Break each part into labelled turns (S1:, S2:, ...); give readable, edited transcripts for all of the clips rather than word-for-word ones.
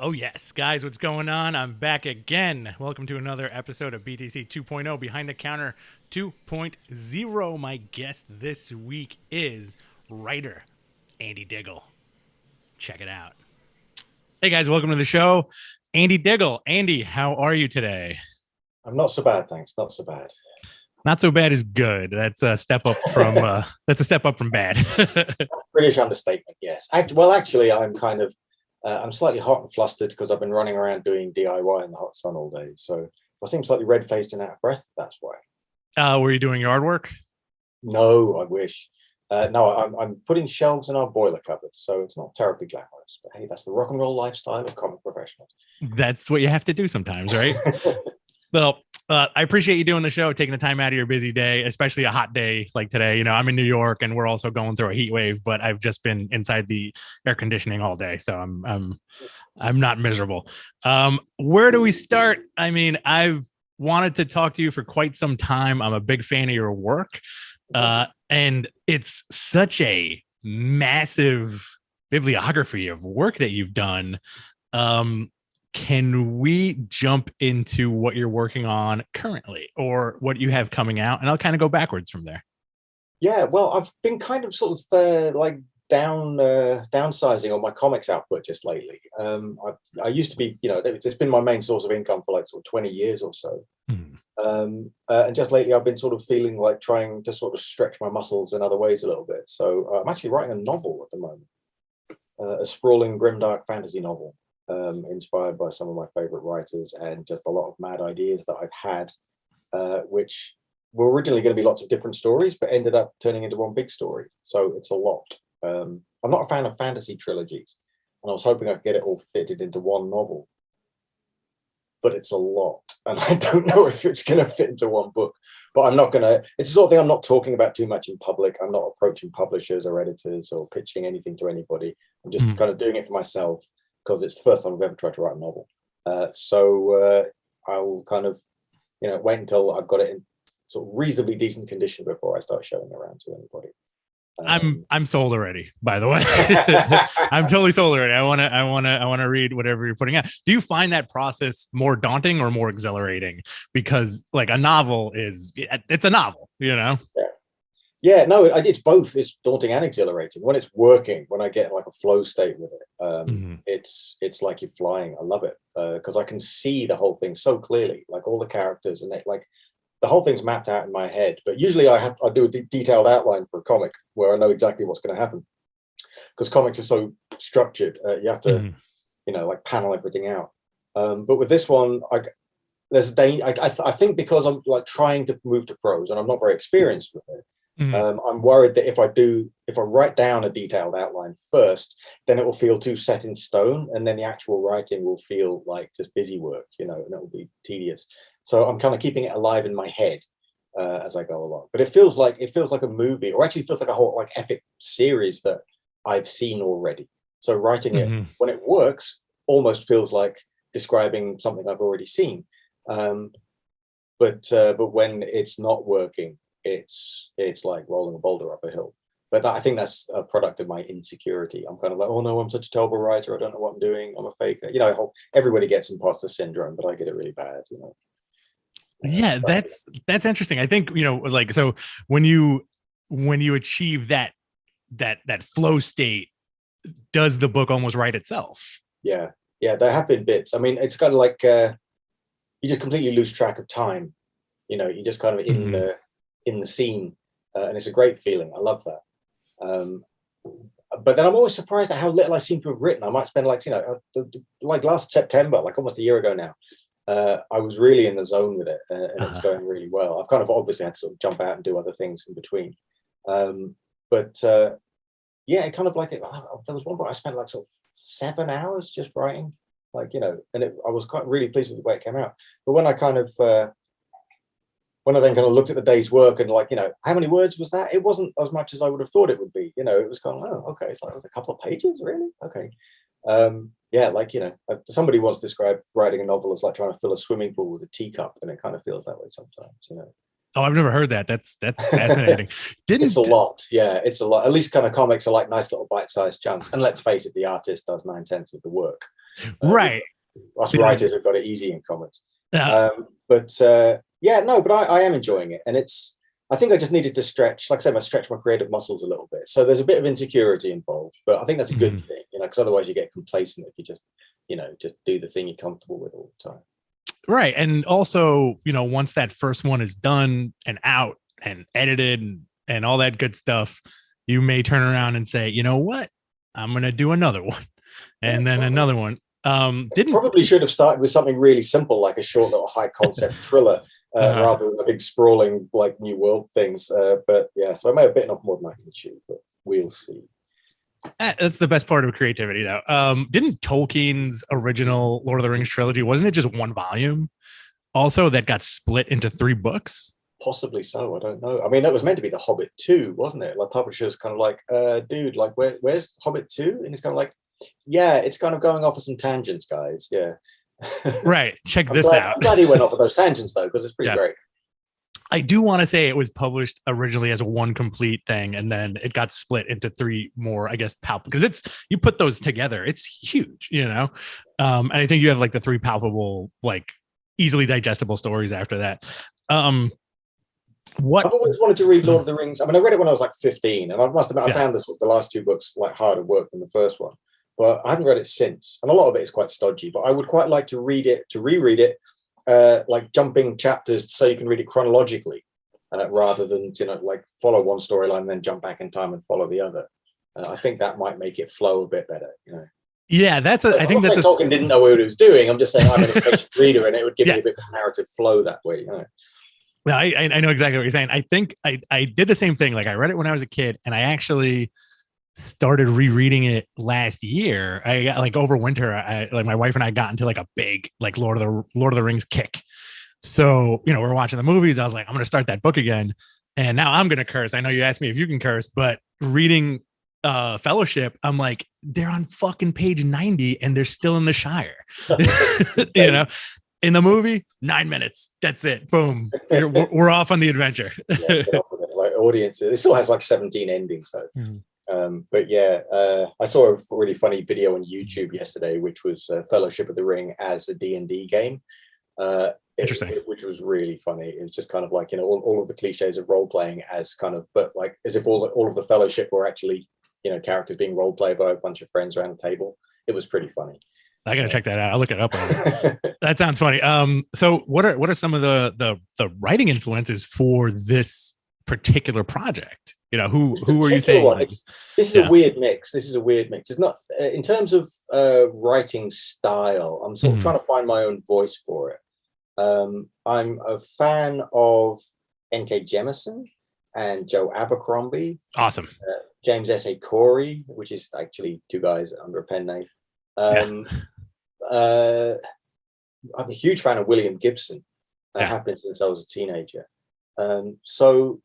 S1: Oh, yes. Guys, what's going on? I'm back again. Welcome to another episode of BTC 2.0 Behind the Counter 2.0. My guest this week is writer Andy Diggle. Check it out. Hey, guys, welcome to the show. Andy Diggle. Andy, how are you today?
S2: I'm not so bad, thanks. Not so bad.
S1: Not so bad is good. That's a step up from bad.
S2: British understatement, yes. Actually, I'm slightly hot and flustered because I've been running around doing DIY in the hot sun all day. So if I seem slightly red-faced and out of breath, that's why.
S1: Were you doing yard work?
S2: No, I wish. No, I'm putting shelves in our boiler cupboard, so it's not terribly glamorous. But hey, that's the rock and roll lifestyle of comic professionals.
S1: That's what you have to do sometimes, right? Well, I appreciate you doing the show, taking the time out of your busy day, especially a hot day like today. You know, I'm in New York and we're also going through a heat wave, but I've just been inside the air conditioning all day, so I'm not miserable. Where do we start? I mean, I've wanted to talk to you for quite some time. I'm a big fan of your work, and it's such a massive bibliography of work that you've done. Can we jump into what you're working on currently or what you have coming out? And I'll kind of go backwards from there.
S2: Yeah, well, I've been kind of sort of downsizing on my comics output just lately. I used to be, it's been my main source of income for like sort of 20 years or so. And just lately, I've been sort of feeling like trying to sort of stretch my muscles in other ways a little bit. So I'm actually writing a novel at the moment, a sprawling, grimdark fantasy novel. Inspired by some of my favorite writers and just a lot of mad ideas that I've had, which were originally going to be lots of different stories, but ended up turning into one big story. So it's a lot. I'm not a fan of fantasy trilogies, and I was hoping I could get it all fitted into one novel, but it's a lot, and I don't know if it's going to fit into one book. But I'm not going to. It's the sort of thing I'm not talking about too much in public. I'm not approaching publishers or editors or pitching anything to anybody. I'm just kind of doing it for myself, because it's the first time I've ever tried to write a novel. So I'll kind of, wait until I've got it in sort of reasonably decent condition before I start showing around to anybody.
S1: I'm sold already, by the way. I'm totally sold already. I want to read whatever you're putting out. Do you find that process more daunting or more exhilarating? Because like a novel it's a novel,
S2: Yeah. Yeah, no, it's both. It's daunting and exhilarating. When it's working, when I get like a flow state with it, it's like you're flying. I love it because I can see the whole thing so clearly, like all the characters, and like the whole thing's mapped out in my head. But usually I do a detailed outline for a comic where I know exactly what's going to happen, because comics are so structured. You have to, like panel everything out. But with this one, there's a danger. I think because I'm like trying to move to prose and I'm not very experienced with it. I'm worried that if I write down a detailed outline first, then it will feel too set in stone, and then the actual writing will feel like just busy work, and it will be tedious. So I'm kind of keeping it alive in my head as I go along. But it feels like a movie, or actually feels like a whole like epic series that I've seen already. So writing it when it works almost feels like describing something I've already seen. But when it's not working, it's like rolling a boulder up a hill. But I think that's a product of my insecurity. I'm kind of like, oh no, I'm such a terrible writer. I don't know what I'm doing. I'm a faker. Everybody gets imposter syndrome, but I get it really bad.
S1: Yeah, that's interesting. I think like, so when you achieve that flow state, does the book almost write itself?
S2: Yeah, there have been bits. I mean, it's kind of like you just completely lose track of time. You just kind of in the scene, and it's a great feeling. I love that. But then I'm always surprised at how little I seem to have written. I might spend like last September, like almost a year ago now, I was really in the zone with it, and it was going really well. I've kind of obviously had to sort of jump out and do other things in between. But yeah, it kind of like it. There was one point I spent like sort of 7 hours just writing, and I was quite really pleased with the way it came out. But when I then kind of looked at the day's work and how many words was that? It wasn't as much as I would have thought it would be. It was kind of, oh, okay. It's like, it was a couple of pages, really? Okay. Yeah, somebody once described writing a novel as like trying to fill a swimming pool with a teacup, and it kind of feels that way sometimes.
S1: Oh, I've never heard that. That's fascinating.
S2: It's a lot. Yeah, at least kind of comics are like nice little bite-sized chunks. And let's face it, the artist does 9/10 of the work.
S1: Right.
S2: Us writers have got it easy in comics.
S1: Yeah.
S2: But I am enjoying it, and I think I just needed to stretch, like I said, stretch my creative muscles a little bit. So there's a bit of insecurity involved, but I think that's a good thing, because otherwise you get complacent if you just do the thing you're comfortable with all the time.
S1: Right. And also, once that first one is done and out and edited and all that good stuff, you may turn around and say, you know what, I'm going to do another one, and then another one.
S2: Probably should have started with something really simple, like a short little high concept thriller, rather than the big sprawling like New World things. But yeah, so I may have bitten off more than I can chew, but we'll see.
S1: That's the best part of creativity, though. Didn't Tolkien's original Lord of the Rings trilogy, wasn't it just one volume also that got split into 3 books?
S2: Possibly so. I don't know. I mean, that was meant to be The Hobbit 2, wasn't it? Like, publishers kind of like, dude, like, where's Hobbit 2? And it's kind of like, yeah, it's kind of going off of some tangents, guys. Yeah.
S1: Right. Check this out.
S2: I'm glad he went off of those tangents, though, because it's pretty great.
S1: I do want to say it was published originally as one complete thing, and then it got split into 3 more, I guess, palpable, because you put those together, it's huge, and I think you have like the 3 palpable, like easily digestible stories after that. I've
S2: always wanted to read Lord of the Rings. I mean, I read it when I was like 15, and I must admit, I found the last 2 books like harder work than the first one, but I haven't read it since, and a lot of it is quite stodgy. But I would quite like to read it, to reread it, like jumping chapters so you can read it chronologically, rather than like follow one storyline and then jump back in time and follow the other. I think that might make it flow a bit better.
S1: Yeah, I think that's
S2: Tolkien didn't know what he was doing. I'm just saying I'm an impatient reader, and it would give me a bit of narrative flow that way.
S1: Well, I know exactly what you're saying. I think I did the same thing. Like, I read it when I was a kid, and I actually started rereading it last year. I got like over winter, like my wife and I got into like a big like Lord of the Rings kick. So, we're watching the movies. I was like, I'm going to start that book again. And now I'm going to curse. I know you asked me if you can curse, but reading Fellowship, I'm like, they're on fucking page 90 and they're still in the Shire. In the movie, 9 minutes. That's it. Boom. We're off on the adventure.
S2: Like, audiences. It still has like 17 endings though. But yeah, I saw a really funny video on YouTube yesterday, which was Fellowship of the Ring as a D&D game.
S1: Interesting.
S2: Which was really funny. It was just kind of like, all of the cliches of role playing as kind of, but like as if all of the Fellowship were actually, characters being role played by a bunch of friends around the table. It was pretty funny.
S1: I gotta check that out. I'll look it up. That sounds funny. So what are some of the writing influences for this particular project? Who are you saying?
S2: This is a weird mix. It's not in terms of writing style. I'm sort of trying to find my own voice for it. I'm a fan of N.K. Jemisin and Joe Abercrombie.
S1: Awesome.
S2: James S.A. Corey, which is actually 2 guys under a pen name. I'm a huge fan of William Gibson. That happened since I was a teenager. So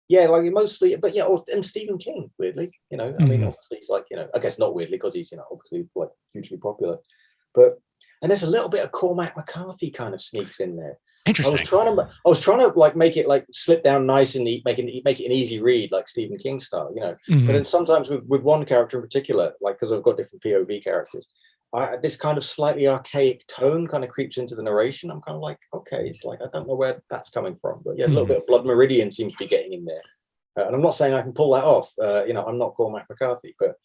S2: yeah, like mostly, but yeah, and Stephen King, weirdly, I mean, obviously he's like, I guess not weirdly, because he's, obviously like hugely popular, and there's a little bit of Cormac McCarthy kind of sneaks in there.
S1: Interesting.
S2: I was trying to like make it like slip down nice and neat, make it an easy read, like Stephen King style, But then sometimes with one character in particular, like, because I've got different POV characters, this kind of slightly archaic tone kind of creeps into the narration. I'm kind of like, okay, it's like, I don't know where that's coming from, but yeah, a little bit of Blood Meridian seems to be getting in there. And I'm not saying I can pull that off. I'm not Cormac McCarthy, but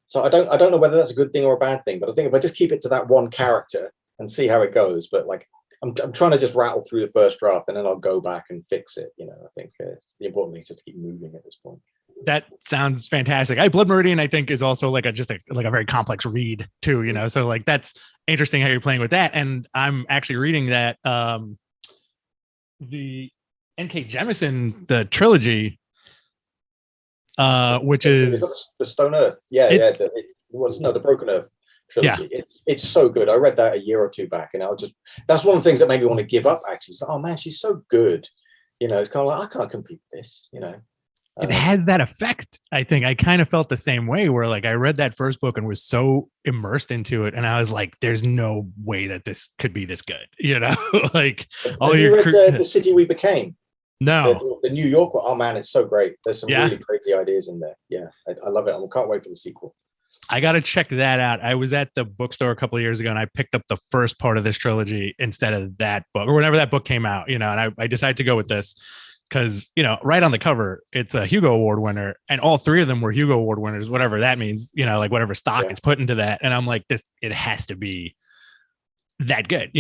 S2: so I don't know whether that's a good thing or a bad thing. But I think if I just keep it to that one character and see how it goes, but like I'm trying to just rattle through the first draft and then I'll go back and fix it. I think the important thing is just to keep moving at this point.
S1: That sounds fantastic. Blood Meridian, I think, is also like a very complex read too, so like that's interesting how you're playing with that. And I'm actually reading that the N.K. Jemisin, the trilogy, which is
S2: the Stone Earth. The Broken Earth trilogy. Yeah. It's so good. I read that a year or 2 back, and that's one of the things that made me want to give up, actually. So, oh man, she's so good. It's kind of like, I can't compete with this,
S1: It has that effect. I think I kind of felt the same way, where like I read that first book and was so immersed into it, and I was like, "There's no way that this could be this good," Like,
S2: all you read The City We Became?
S1: No,
S2: the New York one. Oh man, it's so great. There's some really crazy ideas in there. Yeah, I love it. I can't wait for the sequel.
S1: I got to check that out. I was at the bookstore a couple of years ago and I picked up the first part of this trilogy instead of that book or whenever that book came out, and I decided to go with this because, right on the cover, it's a Hugo Award winner and all three of them were Hugo Award winners, whatever that means, like whatever stock is put into that. And I'm like, it has to be that good,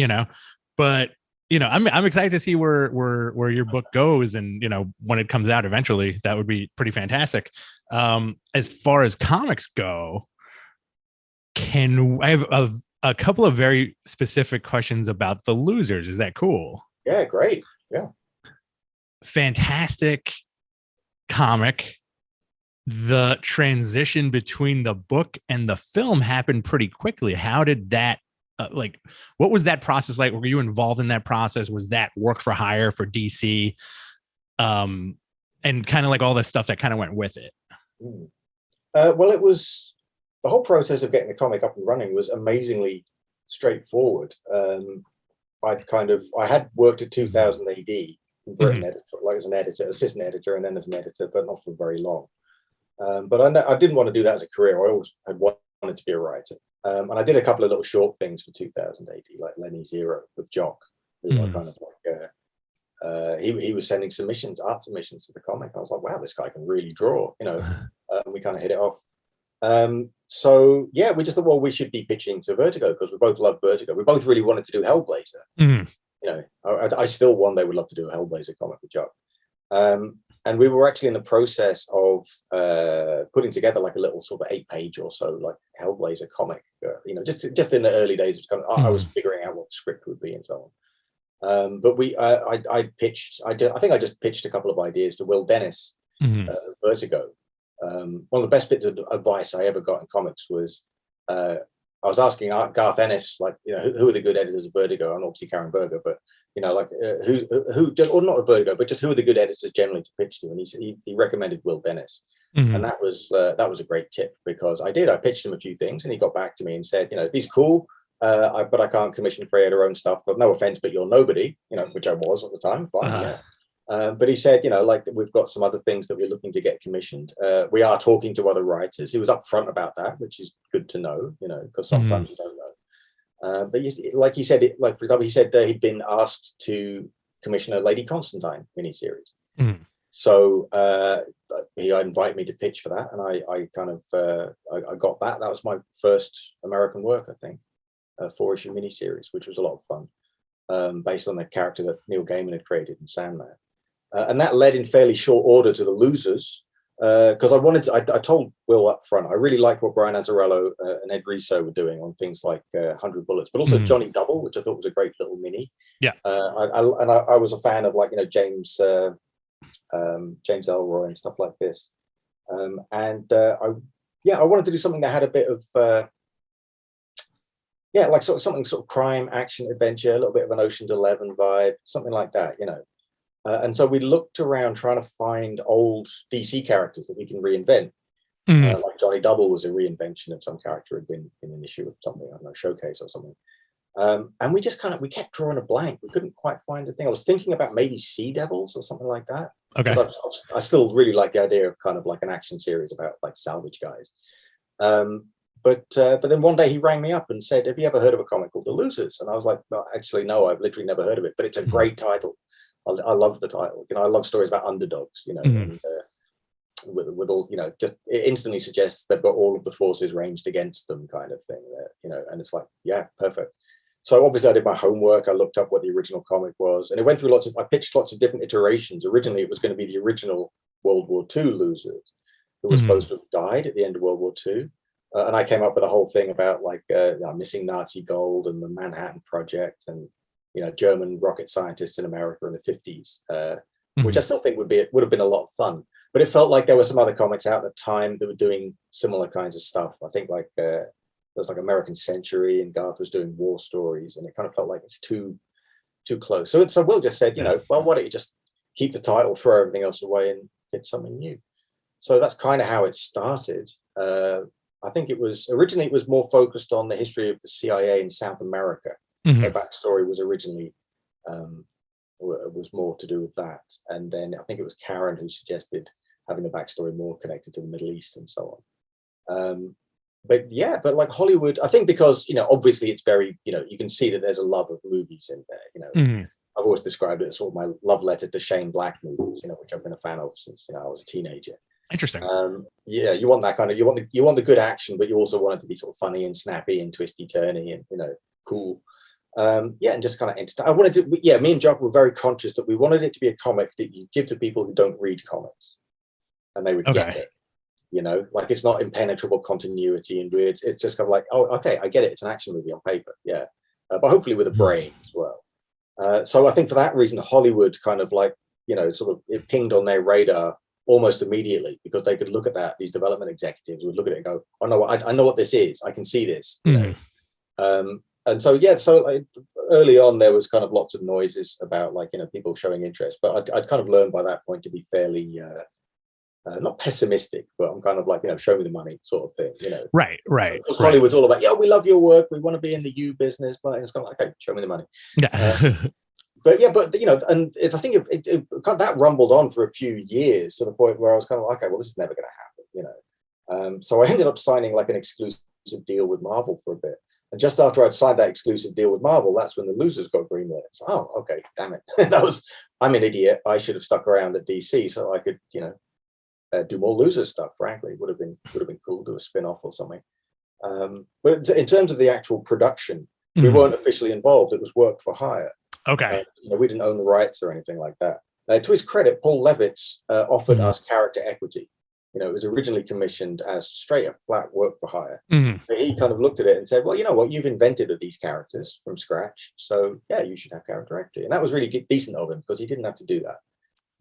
S1: but I'm excited to see where your book goes, and when it comes out eventually, that would be pretty fantastic. As far as comics go, I have a couple of very specific questions about The Losers? Is that cool?
S2: Yeah, great. Yeah,
S1: fantastic comic. The transition between the book and the film happened pretty quickly. How did that what was that process like? Were you involved in that process? Was that work for hire for DC? And kind of like all the stuff that kind of went with it.
S2: Well, it was the whole process of getting the comic up and running was amazingly straightforward. I had worked at 2000 AD in Britain, as an editor, assistant editor, and then as an editor, but not for very long. But I didn't want to do that as a career. I always had wanted to be a writer. And I did a couple of little short things for 2000 AD, like Lenny's Hero with Jock, who I kind of like. He was sending art submissions to the comic. I was like, wow, this guy can really draw, and we kind of hit it off. So yeah, we just thought, well, we should be pitching to Vertigo because we both love Vertigo. We both really wanted to do Hellblazer. I still one day would love to do a Hellblazer comic with Jock. And we were actually in the process of putting together like a little sort of 8-page or so like Hellblazer comic. Just in the early days, I was figuring out what the script would be and so on. But I pitched. I think I just pitched a couple of ideas to Will Dennis, Vertigo. One of the best bits of advice I ever got in comics was I was asking Garth Ennis, like, who are the good editors of Vertigo? And obviously Karen Berger, but who or not of Vertigo, but just who are the good editors generally to pitch to? And he recommended Will Dennis, and that was a great tip because I pitched him a few things, and he got back to me and said, these cool, but I can't commission creator own stuff. But no offense, but you're nobody, which I was at the time. Fine, yeah. But he said, we've got some other things that we're looking to get commissioned. We are talking to other writers. He was upfront about that, which is good to know, because sometimes you don't know. But like he said, for example, he said he'd been asked to commission a Lady Constantine miniseries. So he invited me to pitch for that, and I got that. That was my first American work, I think, 4-issue miniseries, which was a lot of fun, based on the character that Neil Gaiman had created in Sandman. And that led in fairly short order to The Losers, because I told Will up front, I really liked what Brian Azzarello and Ed Riso were doing on things like 100 Bullets, but also Johnny Double, which I thought was a great little mini.
S1: Yeah.
S2: I was a fan of James Ellroy and stuff like this. I wanted to do something that had a bit of something sort of crime, action, adventure, a little bit of an Ocean's 11 vibe, something like that, and so we looked around trying to find old DC characters that we can reinvent. Like Johnny Double was a reinvention of some character who had been in an issue of something, I don't know, Showcase or something. And we just we kept drawing a blank. We couldn't quite find a thing. I was thinking about maybe Sea Devils or something like that.
S1: Okay.
S2: I still really like the idea of kind of like an action series about like salvage guys. But then one day he rang me up and said, have you ever heard of a comic called The Losers? And I was like, well, actually, no, I've literally never heard of it, but it's a great title. I love the title. I love stories about underdogs, and with all, just it instantly suggests they've got all of the forces ranged against them kind of thing, and it's like, yeah, perfect. So obviously I did my homework. I looked up what the original comic was, and it went through I pitched lots of different iterations. Originally, it was going to be the original World War II losers who were supposed to have died at the end of World War II. And I came up with a whole thing about missing Nazi gold and the Manhattan Project and, German rocket scientists in America in the 50s, which I still think would have been a lot of fun. But it felt like there were some other comics out at the time that were doing similar kinds of stuff. I think there was like American Century, and Garth was doing war stories, and it kind of felt like it's too close. So Will just said, well, why don't you just keep the title, throw everything else away, and get something new. So that's kind of how it started. I think originally it was more focused on the history of the CIA in South America. Their backstory was originally was more to do with that, and then I think it was Karen who suggested having the backstory more connected to the Middle East and so on. but yeah, but like Hollywood, I think because, obviously it's very, you can see that there's a love of movies in there, I've always described it as sort of my love letter to Shane Black movies, which I've been a fan of since, I was a teenager.
S1: Interesting.
S2: Yeah, you want that kind of, you want the good action, but you also want it to be sort of funny and snappy and twisty turny and, cool. Yeah, and just kind of entertain. I wanted to, yeah, me and Jock were very conscious that we wanted it to be a comic that you give to people who don't read comics and they would get it. Like it's not impenetrable continuity and weird. It's just kind of like, oh, okay, I get it. It's an action movie on paper. Yeah. But hopefully with a brain as well. So I think for that reason, Hollywood kind of like, sort of it pinged on their radar almost immediately because they could look at that. These development executives would look at it and go, oh no, I know what this is. I can see this. And so, yeah, so like, early on, there was kind of lots of noises about like, people showing interest, but I'd kind of learned by that point to be fairly, not pessimistic, but I'm kind of like, show me the money sort of thing,
S1: Right.
S2: Because Hollywood's all about, yeah, we love your work. We want to be in the U business, but it's kind of like, okay, show me the money. Yeah. But and I think it that rumbled on for a few years to the point where I was kind of like, okay, well, this is never going to happen, So I ended up signing like an exclusive deal with Marvel for a bit. And just after I'd signed that exclusive deal with Marvel, that's when The Losers got greenlit. So, oh, okay, damn it. I'm an idiot. I should have stuck around at DC so I could, do more Losers stuff, frankly. Would have been cool, do a spin-off or something. But in terms of the actual production, we weren't officially involved. It was work for hire.
S1: Okay.
S2: We didn't own the rights or anything like that. To his credit, Paul Levitz offered us character equity. It was originally commissioned as straight up flat work for hire. But he kind of looked at it and said, well, you know what, you've invented these characters from scratch. So yeah, you should have character equity. And that was really decent of him because he didn't have to do that.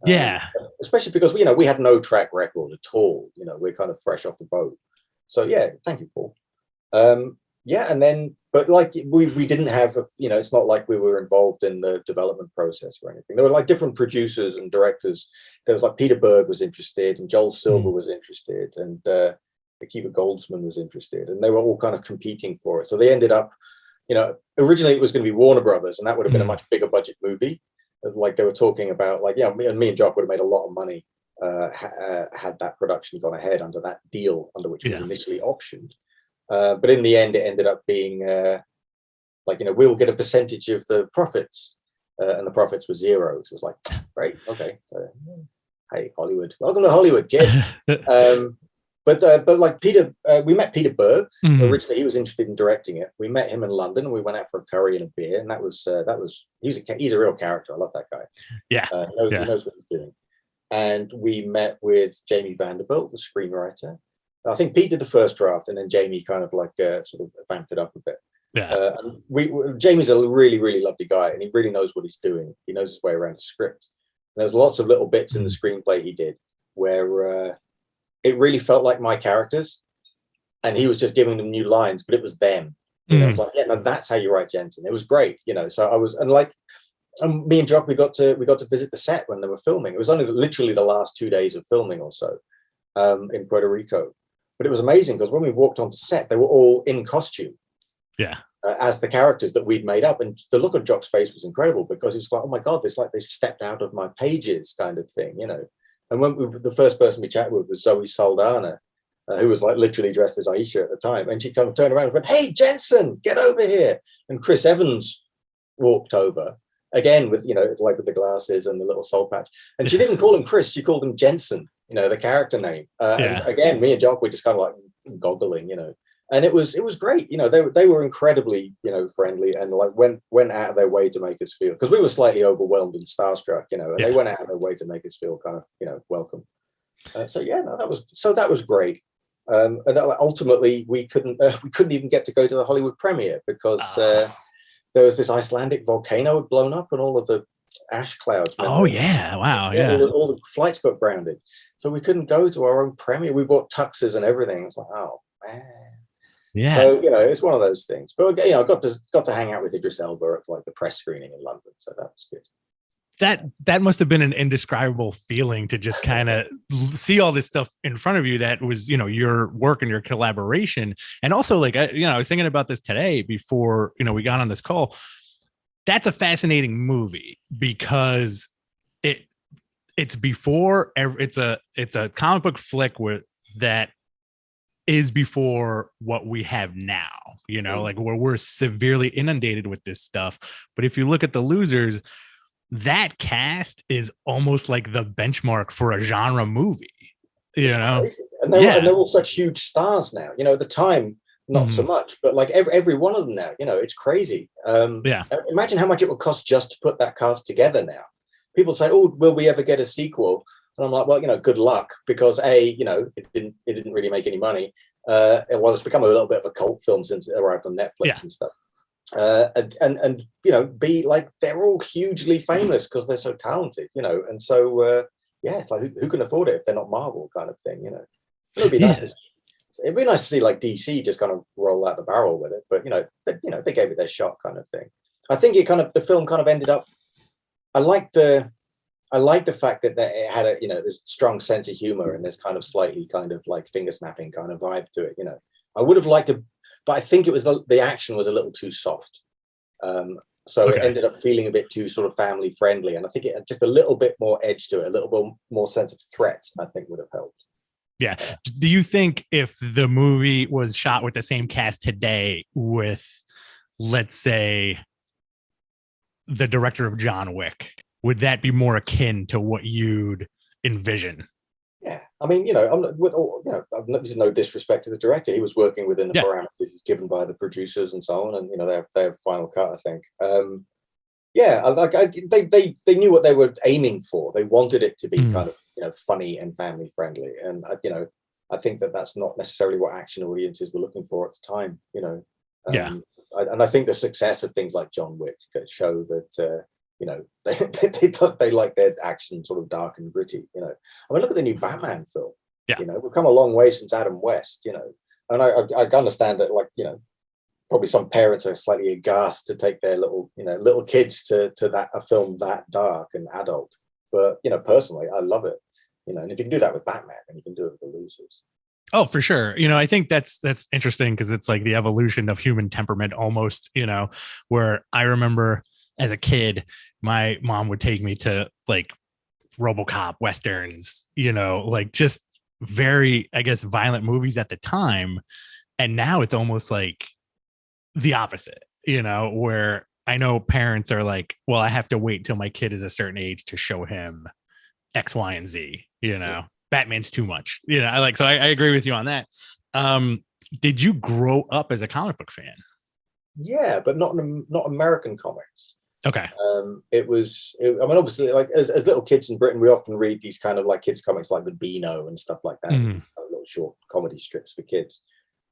S1: Yeah.
S2: Especially because, we had no track record at all. We're kind of fresh off the boat. So yeah, thank you, Paul. Yeah, and then, but like we didn't have, it's not like we were involved in the development process or anything. There were like different producers and directors. There was like Peter Berg was interested and Joel Silver was interested and Akiva Goldsman was interested, and they were all kind of competing for it. So they ended up, originally it was going to be Warner Brothers, and that would have been a much bigger budget movie. Like they were talking about, like, yeah, me and Jock would have made a lot of money had that production gone ahead under that deal under which it was initially optioned. But in the end, it ended up being like, we'll get a percentage of the profits, and the profits were zero. So it was like, great, okay. So, hey, Hollywood, welcome to Hollywood, kid. But like Peter, we met Peter Berg. Originally, he was interested in directing it. We met him in London, and we went out for a curry and a beer, and that was he's a real character. I love that guy.
S1: Yeah,
S2: he knows what he's doing. And we met with Jamie Vanderbilt, the screenwriter. I think Pete did the first draft, and then Jamie kind of like sort of vamped it up a bit.
S1: Yeah.
S2: Jamie's a really, really lovely guy, and he really knows what he's doing. He knows his way around the script. And there's lots of little bits in the screenplay he did where it really felt like my characters, and he was just giving them new lines, but it was them. I was like, yeah, no, that's how you write Jensen. It was great, So I was, and like, me and Jock, we got to visit the set when they were filming. It was only literally the last 2 days of filming or so in Puerto Rico. But it was amazing because when we walked onto set, they were all in costume.
S1: Yeah.
S2: As the characters that we'd made up. And the look on Jock's face was incredible because he was like, oh my God, this like they've stepped out of my pages kind of thing, And when the first person we chatted with was Zoe Saldana, who was like literally dressed as Aisha at the time. And she kind of turned around and went, hey, Jensen, get over here. And Chris Evans walked over again with, like with the glasses and the little soul patch. And she didn't call him Chris, she called him Jensen. The character name. And again, me and Jock were just kind of like goggling, and it was great. They were incredibly, friendly and like went out of their way to make us feel, because we were slightly overwhelmed and starstruck, and they went out of their way to make us feel kind of, welcome. So yeah, no, that was great. And ultimately we couldn't even get to go to the Hollywood premiere because there was this Icelandic volcano had blown up and all of the ash clouds.
S1: Oh yeah, wow, yeah.
S2: All the flights got grounded, so we couldn't go to our own premiere. We bought tuxes and everything. It's like, oh man. Yeah. So it's one of those things. But I got to hang out with Idris Elba at like the press screening in London, so that was good.
S1: That must have been an indescribable feeling to just kind of see all this stuff in front of you. That was, your work and your collaboration, and also like I was thinking about this today before we got on this call. That's a fascinating movie because it's a comic book flick that is before what we have now, like where we're severely inundated with this stuff. But if you look at the losers, that cast is almost like the benchmark for a genre movie,
S2: It's crazy. And
S1: Yeah.
S2: they're all such huge stars now. At the time, not so much, but like every one of them now, it's crazy.
S1: Yeah.
S2: Imagine how much it would cost just to put that cast together now. People say, "Oh, will we ever get a sequel?" And I'm like, well, good luck, because it didn't really make any money. Well, it's become a little bit of a cult film since it arrived on Netflix and stuff. And B, like, they're all hugely famous because they're so talented, and so it's like who can afford it if they're not Marvel, kind of thing, It'd be nice. It'd be nice to see like DC just kind of roll out the barrel with it, but they gave it their shot, kind of thing. I think the film kind of ended up. I like the fact that it had a this strong sense of humor and this kind of slightly kind of like finger snapping kind of vibe to it. I would have liked to, but I think it was the action was a little too soft. So it ended up feeling a bit too sort of family friendly, and I think it had just a little bit more edge to it, a little bit more sense of threat. I think would have helped.
S1: Yeah. Do you think if the movie was shot with the same cast today with, let's say, the director of John Wick, would that be more akin to what you'd envision?
S2: Yeah, I mean, this is no disrespect to the director. He was working within the parameters he's given by the producers and so on, and they have final cut, I think. They knew what they were aiming for. They wanted it to be kind of funny and family friendly, and I think that's not necessarily what action audiences were looking for at the time. And I think the success of things like John Wick show that they like their action sort of dark and gritty. I mean, look at the new Batman film. We've come a long way since Adam West. And I understand that, like, probably some parents are slightly aghast to take their little kids to a film that dark and adult. But personally, I love it. And if you can do that with Batman, then you can do it with the losers.
S1: Oh, for sure. I think that's interesting because it's like the evolution of human temperament almost, where I remember as a kid, my mom would take me to like RoboCop westerns, like just very, I guess, violent movies at the time. And now it's almost like the opposite, where I know parents are like, well, I have to wait till my kid is a certain age to show him X, Y, and Z, Batman's too much, so I agree with you on that. Did you grow up as a comic book fan?
S2: Yeah, but not American comics.
S1: Okay.
S2: I mean, obviously, like as little kids in Britain, we often read these kind of like kids comics like the Beano and stuff like that, little short comedy strips for kids.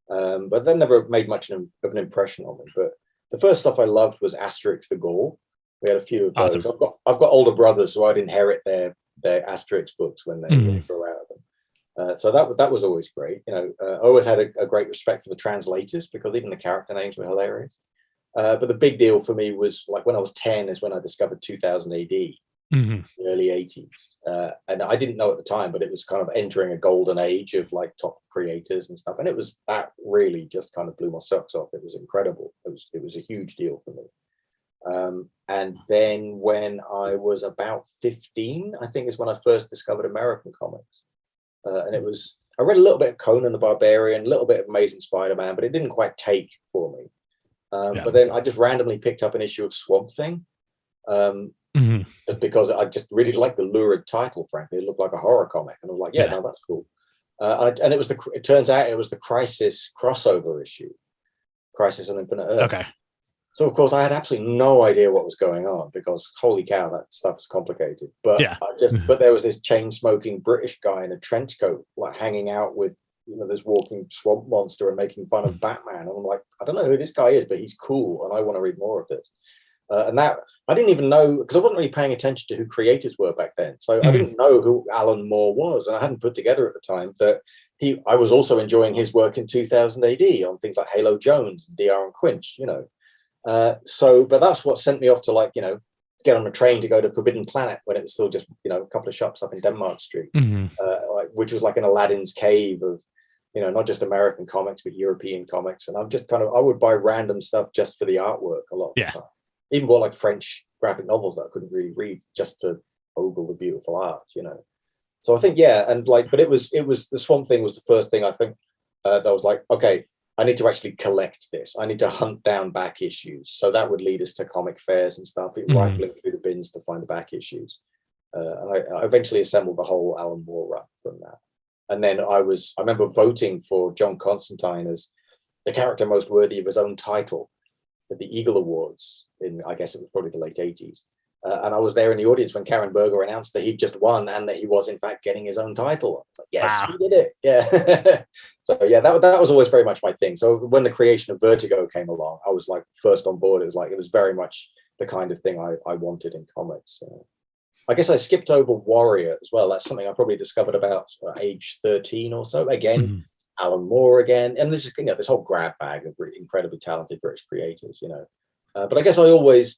S2: But that never made much of an impression on me. But the first stuff I loved was Asterix the Gaul. We had a few of those. Awesome. I've got older brothers, so I'd inherit their Asterix books when they grew out of them. So that was always great. I always had a great respect for the translators because even the character names were hilarious. But the big deal for me was like when I was 10 is when I discovered 2000 AD, the early 80s. And I didn't know at the time, but it was kind of entering a golden age of like top creators and stuff. And that really just kind of blew my socks off. It was incredible. It was a huge deal for me. And then when I was about 15, I think is when I first discovered American comics. And I read a little bit of Conan the Barbarian, a little bit of Amazing Spider-Man, but it didn't quite take for me. But then I just randomly picked up an issue of Swamp Thing, just because I just really liked the lurid title. Frankly, it looked like a horror comic, and I was like, "Yeah, no, that's cool." And it turns out it was the Crisis crossover issue, Crisis on Infinite Earth.
S1: Okay.
S2: So of course I had absolutely no idea what was going on because holy cow, that stuff is complicated. But but there was this chain smoking British guy in a trench coat, like hanging out with this walking swamp monster and making fun of Batman. And I'm like, I don't know who this guy is, but he's cool, and I want to read more of this. And that I didn't even know because I wasn't really paying attention to who creators were back then. So I didn't know who Alan Moore was, and I hadn't put together at the time that I was also enjoying his work in 2000 AD on things like Halo Jones, DR and Quinch, but that's what sent me off to get on a train to go to Forbidden Planet when it was still just a couple of shops up in Denmark Street, which was like an Aladdin's cave of not just American comics but European comics. And I'm just I would buy random stuff just for the artwork a lot of the time. Even bought like French graphic novels that I couldn't really read just to ogle the beautiful art. So I think but it was the Swamp Thing was the first thing I think that was like, okay, I need to actually collect this. I need to hunt down back issues. So that would lead us to comic fairs and stuff, rifling through the bins to find the back issues. And I eventually assembled the whole Alan Moore run from that. And then I remember voting for John Constantine as the character most worthy of his own title at the Eagle Awards in, I guess it was probably the late 80s. And I was there in the audience when Karen Berger announced that he'd just won and that he was in fact getting his own title. Like, yes, wow. We did it. Yeah. So yeah, that was always very much my thing. So when the creation of Vertigo came along, I was like first on board. It was very much the kind of thing I wanted in comics. I guess I skipped over Warrior as well. That's something I probably discovered about age 13 or so. Again, Alan Moore again. And this is, this whole grab bag of really incredibly talented British creators, But I guess I always,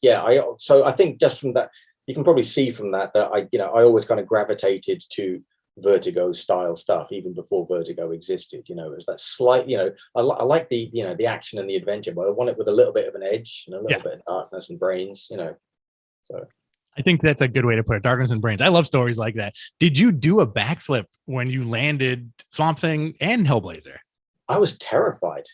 S2: so I think just from that, you can probably see from that I always kind of gravitated to Vertigo style stuff even before Vertigo existed. As that slight, I like the the action and the adventure, but I want it with a little bit of an edge and a little bit of darkness and brains. So
S1: I think that's a good way to put it. Darkness and brains. I love stories like that. Did you do a backflip when you landed Swamp Thing and Hellblazer?
S2: I was terrified.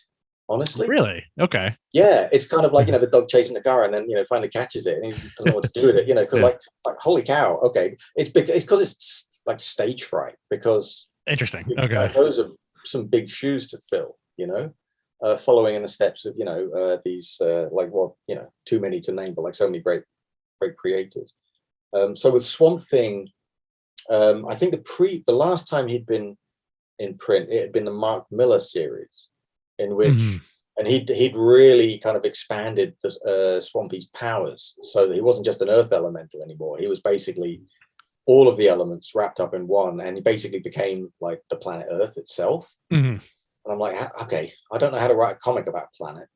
S2: Honestly,
S1: really? Okay.
S2: Yeah, it's kind of like the dog chasing the car and then finally catches it and he doesn't know what to do with it. Because like holy cow. Okay, it's because it's like stage fright. Because
S1: interesting. Okay,
S2: those are some big shoes to fill. Following in the steps of these too many to name, but like so many great creators. So with Swamp Thing, I think the last time he'd been in print, it had been the Mark Millar series. In which, and he'd really kind of expanded Swampy's powers so that he wasn't just an earth elemental anymore. He was basically all of the elements wrapped up in one, and he basically became like the planet Earth itself. And I'm like, okay, I don't know how to write a comic about planet,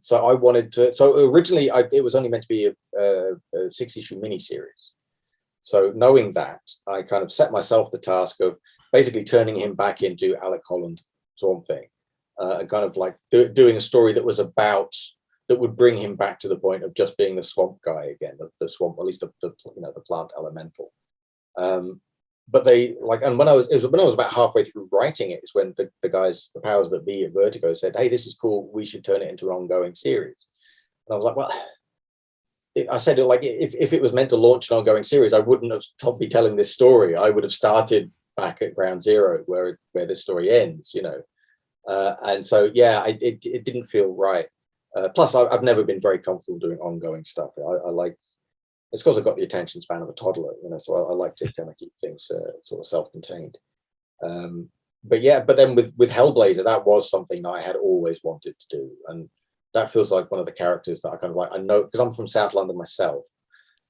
S2: so I wanted to. So originally, it was only meant to be a 6-issue miniseries. So knowing that, I kind of set myself the task of basically turning him back into Alec Holland Swamp Thing. And kind of like doing a story that would bring him back to the point of just being the swamp guy again, the swamp, at least the plant elemental. But and when I was about halfway through writing it, is when the guys, the powers that be at Vertigo said, "Hey, this is cool. We should turn it into an ongoing series." And I was like, well, I said, like, if it was meant to launch an ongoing series, I wouldn't have be telling this story. I would have started back at ground zero where this story ends, and so it didn't feel right. Plus I've never been very comfortable doing ongoing stuff. I like, it's because I've got the attention span of a toddler, so I like to kind of keep things sort of self-contained. But then with Hellblazer, that was something I had always wanted to do, and that feels like one of the characters that I kind of like. I know because I'm from South London myself,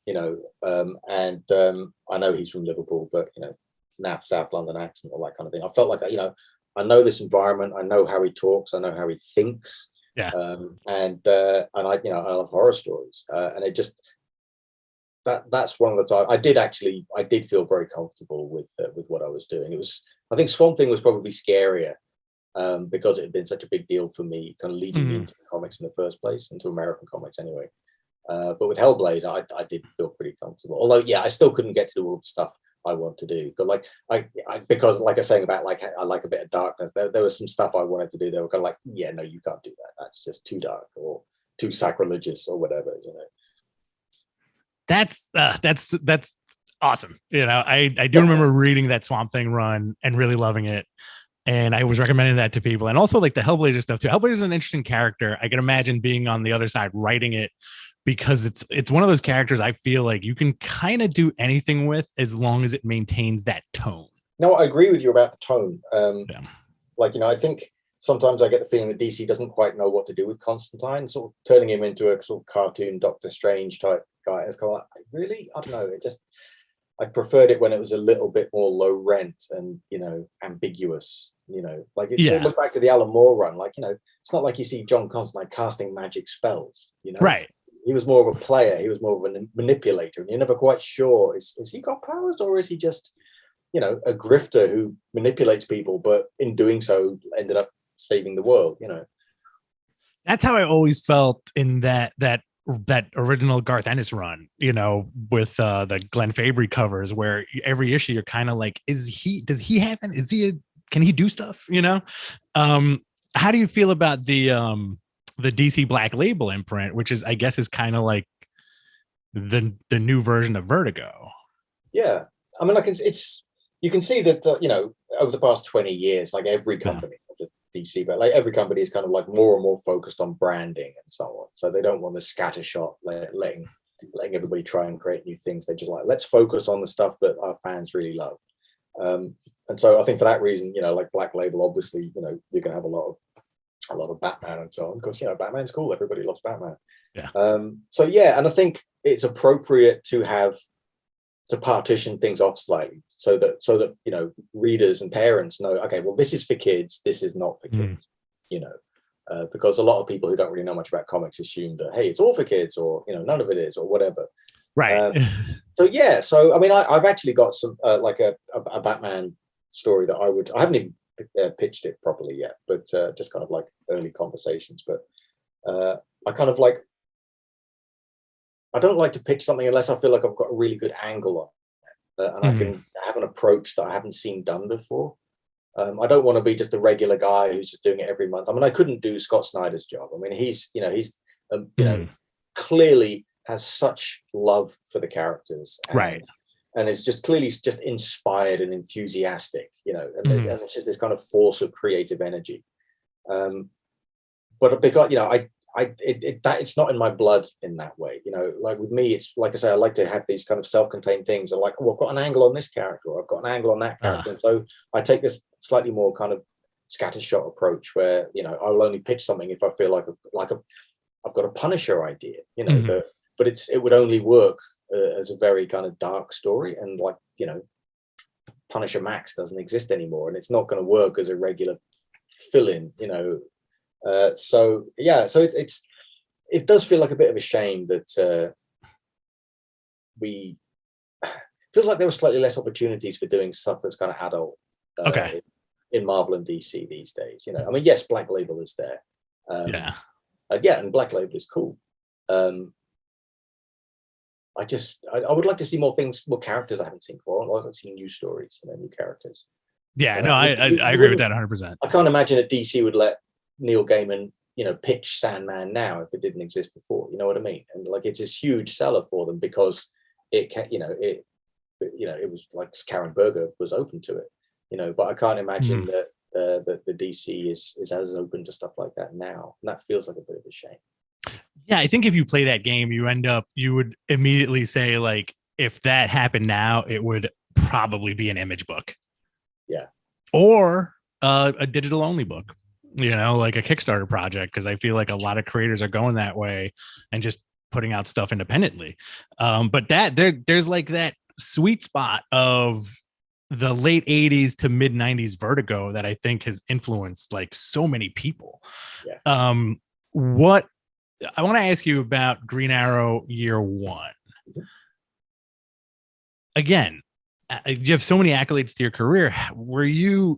S2: and I know he's from Liverpool, but NAF South London accent, all that kind of thing. I felt like I know this environment. I know how he talks. I know how he thinks.
S1: Yeah.
S2: And I love horror stories. And it just that's one of the times I did feel very comfortable with what I was doing. I think Swamp Thing was probably scarier because it had been such a big deal for me, kind of leading into comics in the first place, into American comics anyway. But with Hellblazer, I did feel pretty comfortable. Although, I still couldn't get to do all the stuff I want to do, but because like I was saying about I like a bit of darkness. There was some stuff I wanted to do. They were kind of like, yeah, no, you can't do that. That's just too dark or too sacrilegious or whatever.
S1: That's awesome. I do remember reading that Swamp Thing run and really loving it, and I was recommending that to people. And also like the Hellblazer stuff too. Hellblazer is an interesting character. I can imagine being on the other side writing it, because it's one of those characters I feel like you can kind of do anything with as long as it maintains that tone.
S2: No, I agree with you about the tone. I think sometimes I get the feeling that DC doesn't quite know what to do with Constantine, sort of turning him into a sort of cartoon Doctor Strange type guy. It's kind of like, really? I don't know. I preferred it when it was a little bit more low rent and, ambiguous, look back to the Alan Moore run, it's not like you see John Constantine casting magic spells,
S1: Right.
S2: He was more of a player. He was more of a manipulator, and you're never quite sure, is he got powers or is he just, a grifter who manipulates people, but in doing so ended up saving the world,
S1: That's how I always felt in that original Garth Ennis run, with the Glenn Fabry covers, where every issue you're kind of like, is he can he do stuff? How do you feel about the DC Black Label imprint, which is, I guess, is kind of like the new version of Vertigo?
S2: Yeah, I mean, you can see that over the past 20 years, like every company, DC, but like every company is kind of like more and more focused on branding and so on. So they don't want the scattershot, letting everybody try and create new things. They just like, let's focus on the stuff that our fans really love. And so I think for that reason, like Black Label, obviously, you're gonna have a lot of Batman and so on, because Batman's cool. Everybody loves Batman.
S1: Yeah.
S2: So yeah, and I think it's appropriate to partition things off slightly, so that readers and parents know, okay, well, this is for kids, this is not for kids. Because a lot of people who don't really know much about comics assume that, hey, it's all for kids, or none of it is, or whatever.
S1: Right.
S2: So I mean, I've actually got some like a Batman story that I haven't even pitched it properly yet, but just kind of like early conversations. But I kind of like, I don't like to pitch something unless I feel like I've got a really good angle on it, and I can have an approach that I haven't seen done before. I don't want to be just a regular guy who's just doing it every month. I mean, I couldn't do Scott Snyder's job. I mean, he's clearly has such love for the characters,
S1: right,
S2: and is just clearly just inspired and enthusiastic, and it's just this kind of force of creative energy. But because it's not in my blood in that way. Like with me, it's like I say, I like to have these kind of self-contained things. I'm like, oh, I've got an angle on this character, or I've got an angle on that character. And so I take this slightly more kind of scattershot approach, where I'll only pitch something if I feel like I've got a Punisher idea, but it would only work as a very kind of dark story, and like Punisher Max doesn't exist anymore, and it's not going to work as a regular fill-in, so it does feel like a bit of a shame that we feels like there were slightly less opportunities for doing stuff that's kind of adult in Marvel and DC these days. I mean, yes, Black Label is there, and Black Label is cool. I would like to see more characters I haven't seen before. I'd like to see new stories, new characters.
S1: Yeah, no, I agree with that 100%.
S2: I can't imagine that DC would let Neil Gaiman, pitch Sandman now if it didn't exist before. You know what I mean? And like, it's this huge seller for them because it can, it was like Karen Berger was open to it, but I can't imagine that the DC is as open to stuff like that now, and that feels like a bit of a shame.
S1: Yeah, I think if you play that game, you would immediately say, like, if that happened now, it would probably be an Image book.
S2: Yeah.
S1: Or a digital only book, like a Kickstarter project, because I feel like a lot of creators are going that way and just putting out stuff independently. But there's like that sweet spot of the late 80s to mid 90s Vertigo that I think has influenced like so many people.
S2: Yeah.
S1: What I want to ask you about Green Arrow year one. Again, you have so many accolades to your career. How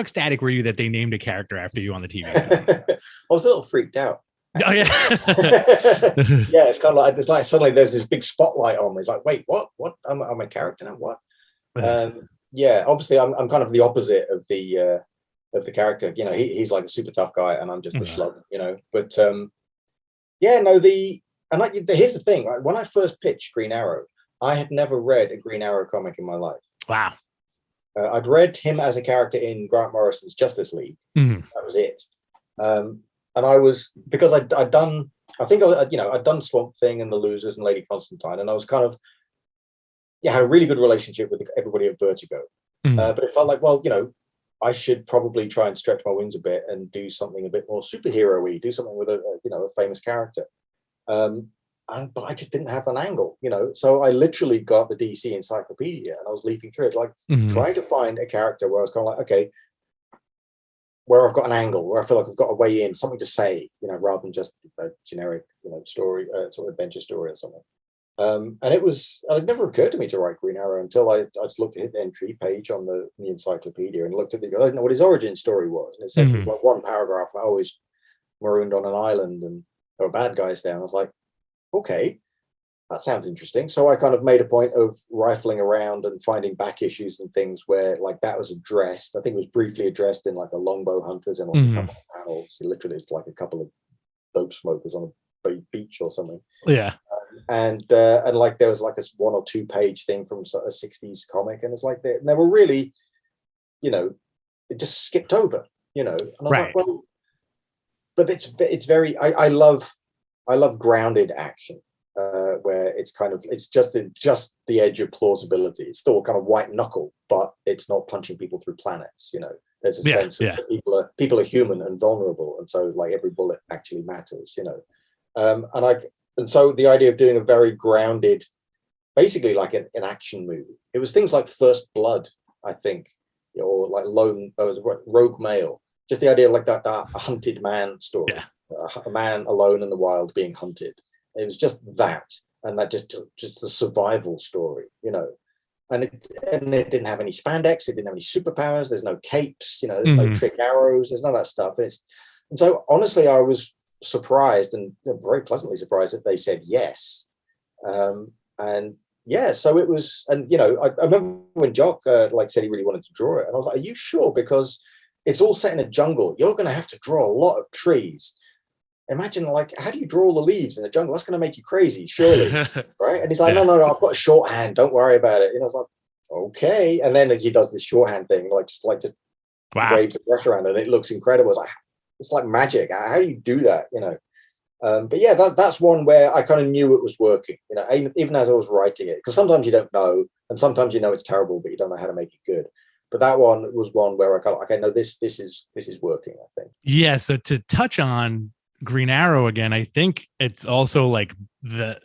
S1: ecstatic were you that they named a character after you on the TV?
S2: I was a little freaked out.
S1: Oh yeah.
S2: Yeah, it's kind of like, it's like suddenly there's this big spotlight on me. It's like, wait, what? I'm a character now. What? Yeah, obviously I'm kind of the opposite of the character. He's like a super tough guy, and I'm just a schlub. But here's the thing. Right? When I first pitched Green Arrow, I had never read a Green Arrow comic in my life.
S1: Wow.
S2: I'd read him as a character in Grant Morrison's Justice League. That was it. And I was, because I'd done Swamp Thing and The Losers and Lady Constantine, and I was kind of had a really good relationship with everybody at Vertigo. But it felt like, well, I should probably try and stretch my wings a bit and do something a bit more superhero-y, do something with a famous character. But I just didn't have an angle, So I literally got the DC encyclopedia and I was leafing through it, like trying to find a character where I was kind of like, okay, where I've got an angle, where I feel like I've got a way in, something to say, rather than just a generic, story, sort of adventure story or something. And it never occurred to me to write Green Arrow until I just looked at the entry page on the encyclopedia and looked at I didn't know what his origin story was. And it said it was like one paragraph, I was marooned on an island and there were bad guys there. And I was like, okay. that sounds interesting. So I kind of made a point of rifling around and finding back issues and things where like that was addressed. I think it was briefly addressed in like a Longbow Hunters and like a couple of panels. Literally, it's like a couple of dope smokers on a beach or something.
S1: Yeah.
S2: And like there was like a 1 or 2 page thing from a 60s comic, and it's like they were really, you know, it just skipped over, you know. And I was like, well, but it's very I love grounded action. Where it's kind of it's just the edge of plausibility. It's still kind of white knuckle, but it's not punching people through planets. You know, there's a sense that people are human and vulnerable, and so like every bullet actually matters. You know, and so the idea of doing a very grounded, basically like an action movie. It was things like First Blood, I think, or like Rogue Male. Just the idea of like that hunted man story, a man alone in the wild being hunted. It was just that, and that just a survival story, you know. And it didn't have any spandex, it didn't have any superpowers. There's no capes, you know. There's no trick arrows. There's none of that stuff. And so honestly, I was surprised and very pleasantly surprised that they said yes. And yeah, so it was. And you know, I remember when Jock like said he really wanted to draw it, and I was like, "Are you sure?" Because it's all set in a jungle. You're going to have to draw a lot of trees. Imagine, like, how do you draw all the leaves in the jungle? That's going to make you crazy, surely, right? And he's like, no, I've got a shorthand. Don't worry about it. You know, I was like, okay. And then he does this shorthand thing, just waves the brush around, and it looks incredible. It's like magic. How do you do that? You know. But yeah, that's one where I kind of knew it was working. You know, even as I was writing it, because sometimes you don't know, and sometimes you know it's terrible, but you don't know how to make it good. But that one was one where I kind of, okay, no, this is working, I think.
S1: Yeah. So to touch on Green Arrow again, I think it's also like the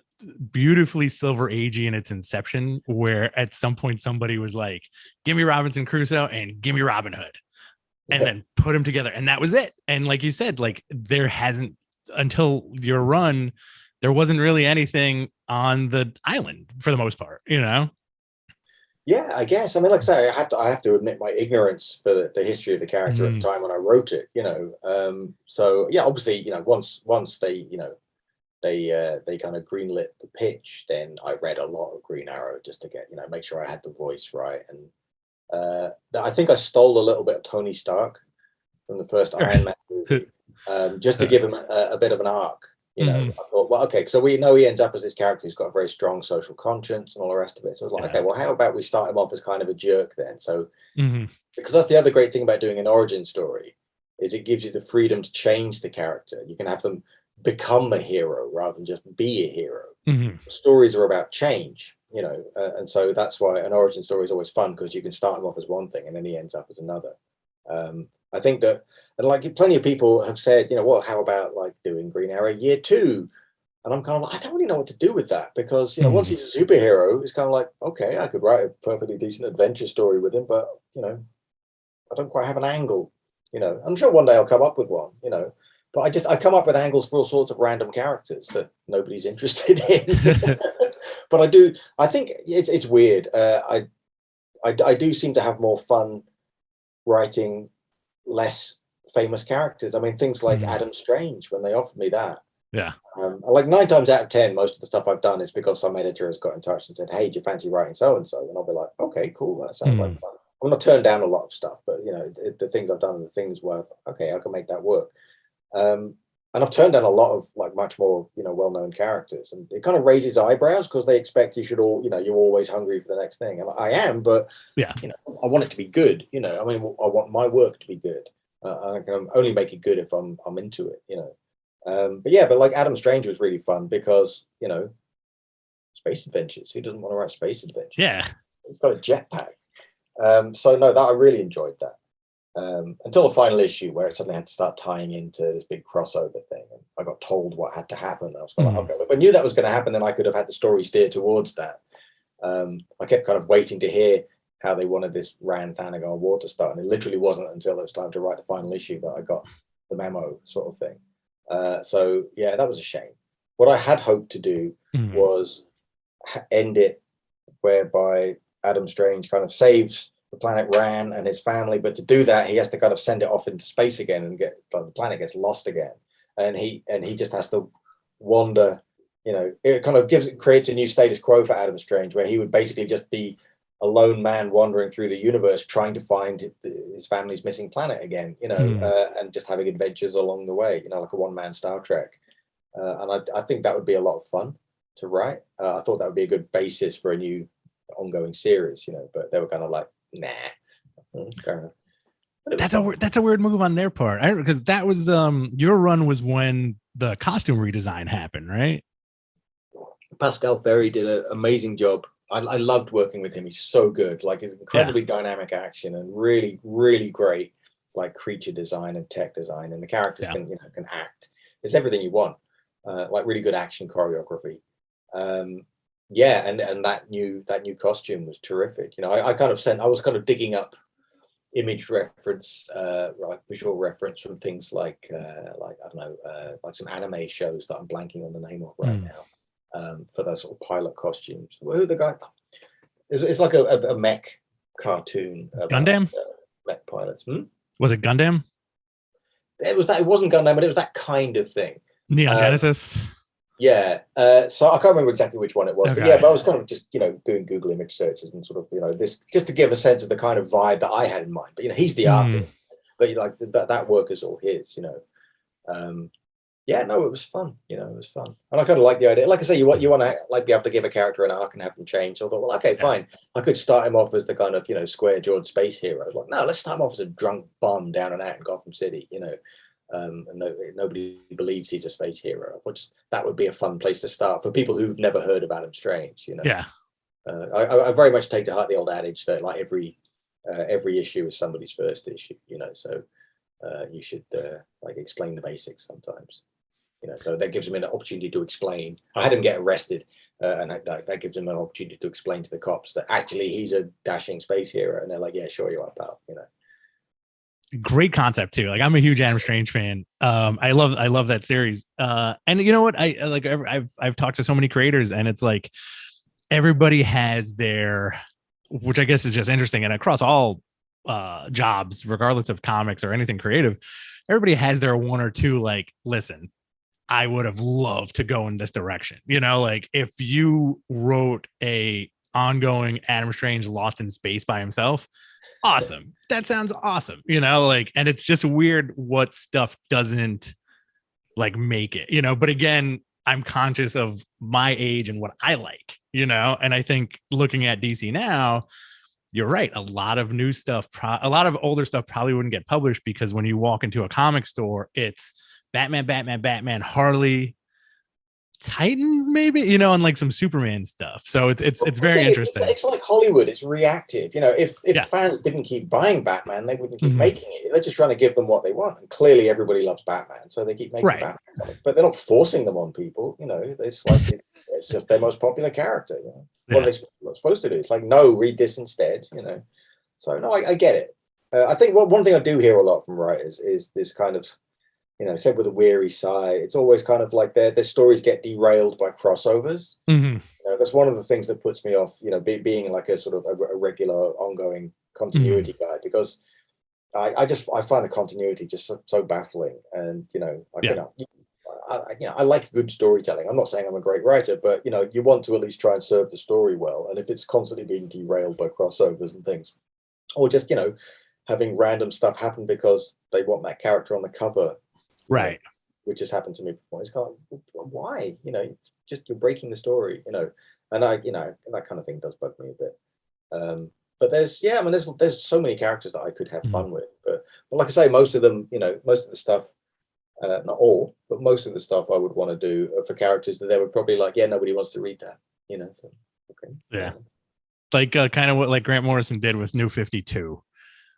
S1: beautifully Silver Agey in its inception, where at some point somebody was like, give me Robinson Crusoe and give me Robin Hood, and then put them together, and that was it. And like you said, like there hasn't, until your run, there wasn't really anything on the island for the most part, you know.
S2: Yeah, I guess. I mean, like I say, I have to admit my ignorance for the history of the character at the time when I wrote it. You know, so yeah, obviously, you know, once they, you know, they kind of greenlit the pitch, then I read a lot of Green Arrow just to get, you know, make sure I had the voice right. And I think I stole a little bit of Tony Stark from the first Iron Man movie, just to give him a bit of an arc. You know, I thought, well, okay, so we know he ends up as this character who's got a very strong social conscience and all the rest of it. So I was like, okay, well, how about we start him off as kind of a jerk then? So, because that's the other great thing about doing an origin story, is it gives you the freedom to change the character. You can have them become a hero rather than just be a hero. Stories are about change, you know, and so that's why an origin story is always fun, because you can start him off as one thing and then he ends up as another. I think that, and like plenty of people have said, you know, well, how about like doing Green Arrow year 2? And I'm kind of like, I don't really know what to do with that, because, you know, once he's a superhero, it's kind of like, okay, I could write a perfectly decent adventure story with him, but, you know, I don't quite have an angle, you know. I'm sure one day I'll come up with one, you know, but I come up with angles for all sorts of random characters that nobody's interested in. But I think it's weird. I do seem to have more fun writing less famous characters. I mean, things like Adam Strange, when they offered me that.
S1: Yeah.
S2: Like 9 times out of 10, most of the stuff I've done is because some editor has got in touch and said, hey, do you fancy writing so-and-so? And I'll be like, okay, cool. That sounds like fun. I'm not turned down a lot of stuff, but, you know, the things I've done are the things where, okay, I can make that work. And I've turned down a lot of like much more, you know, well-known characters, and it kind of raises eyebrows because they expect you should you know, you're always hungry for the next thing. And I am, but
S1: yeah,
S2: you know, I want it to be good. You know, I mean, I want my work to be good. I can only make it good if I'm into it. You know, but yeah, but like Adam Strange was really fun because, you know, space adventures. Who doesn't want to write space adventures?
S1: Yeah,
S2: he's got a jetpack. So no, that I really enjoyed that. Until the final issue, where it suddenly had to start tying into this big crossover thing, and I got told what had to happen. I was like, okay, if I knew that was going to happen, then I could have had the story steer towards that. I kept kind of waiting to hear how they wanted this Rand Thanagar war to start, and it literally wasn't until it was time to write the final issue that I got the memo, sort of thing. So yeah, that was a shame. What I had hoped to do was end it whereby Adam Strange kind of saves the planet Ran and his family, but to do that he has to kind of send it off into space again and the planet gets lost again, and he just has to wander You know, it kind of creates a new status quo for Adam Strange, where he would basically just be a lone man wandering through the universe trying to find his family's missing planet again, you know, and just having adventures along the way, you know, like a one-man Star Trek. And I think that would be a lot of fun to write. I thought that would be a good basis for a new ongoing series, you know, but they were kind of like, nah.
S1: That's a weird move on their part. Because that was your run was when the costume redesign happened, right?
S2: Pascal Ferry did an amazing job. I loved working with him. He's so good, like incredibly dynamic action and really, really great, like creature design and tech design, and the characters can act. It's everything you want, like really good action choreography. And that new costume was terrific. You know, I was kind of digging up image reference, like visual reference from things like I don't know, like some anime shows that I'm blanking on the name of right now. For those sort of pilot costumes. Who the guy? It's like a mech cartoon.
S1: Gundam?
S2: Mech pilots.
S1: Was it Gundam?
S2: It wasn't Gundam, but it was that kind of thing.
S1: Neon Genesis?
S2: Yeah. So I can't remember exactly which one it was. Okay. But I was kind of just, doing Google image searches and sort of, this, just to give a sense of the kind of vibe that I had in mind. But, he's the artist. But, that work is all his, it was fun. It was fun, and I kind of like the idea. Like I say, you want to like be able to give a character an arc and have them change. So I thought, well, okay, fine. I could start him off as the kind of square-jawed space hero. Like, no, let's start him off as a drunk bum down and out in Gotham City. And nobody believes he's a space hero. I thought that would be a fun place to start for people who've never heard of Adam Strange.
S1: Yeah.
S2: I very much take to heart the old adage that like every issue is somebody's first issue. So you should like explain the basics sometimes. So that gives him an opportunity to explain. I had him get arrested, and that gives him an opportunity to explain to the cops that actually he's a dashing space hero, and they're like, "Yeah, sure you are, pal."
S1: Great concept too. Like I'm a huge Adam Strange fan. I love that series. And you know what? I've talked to so many creators, and it's like everybody has their, which I guess is just interesting, and across all jobs, regardless of comics or anything creative, everybody has their one or two. Like, listen, I would have loved to go in this direction. Like if you wrote a ongoing Adam Strange Lost in Space by himself, awesome. That sounds awesome. And it's just weird what stuff doesn't like make it, but again, I'm conscious of my age and what I like, and I think looking at DC now, you're right. A lot of new stuff, a lot of older stuff probably wouldn't get published because when you walk into a comic store, it's Batman, Harley, Titans, maybe, and like some Superman stuff. So it's very interesting.
S2: It's like Hollywood. It's reactive. If fans didn't keep buying Batman, they wouldn't keep making it. They're just trying to give them what they want. And clearly everybody loves Batman, so they keep making Batman comics. But they're not forcing them on people. It's like it's just their most popular character. What are they supposed to do? It's like, no, read this instead. So no, I get it. I think one thing I do hear a lot from writers is this kind of, said with a weary sigh, it's always kind of like their stories get derailed by crossovers. That's one of the things that puts me off, being like a sort of a regular ongoing continuity guy, because I find the continuity just so baffling. And, I like good storytelling. I'm not saying I'm a great writer, but, you want to at least try and serve the story well. And if it's constantly being derailed by crossovers and things, or just, having random stuff happen because they want that character on the cover,
S1: right,
S2: which has happened to me before. It's kind of, why? It's just you're breaking the story, and that kind of thing does bug me a bit. But there's so many characters that I could have fun with. But like I say, most of them, most of the stuff, not all, but most of the stuff I would want to do for characters that they would probably like, yeah, nobody wants to read that, So okay,
S1: yeah, like kind of what like Grant Morrison did with New 52.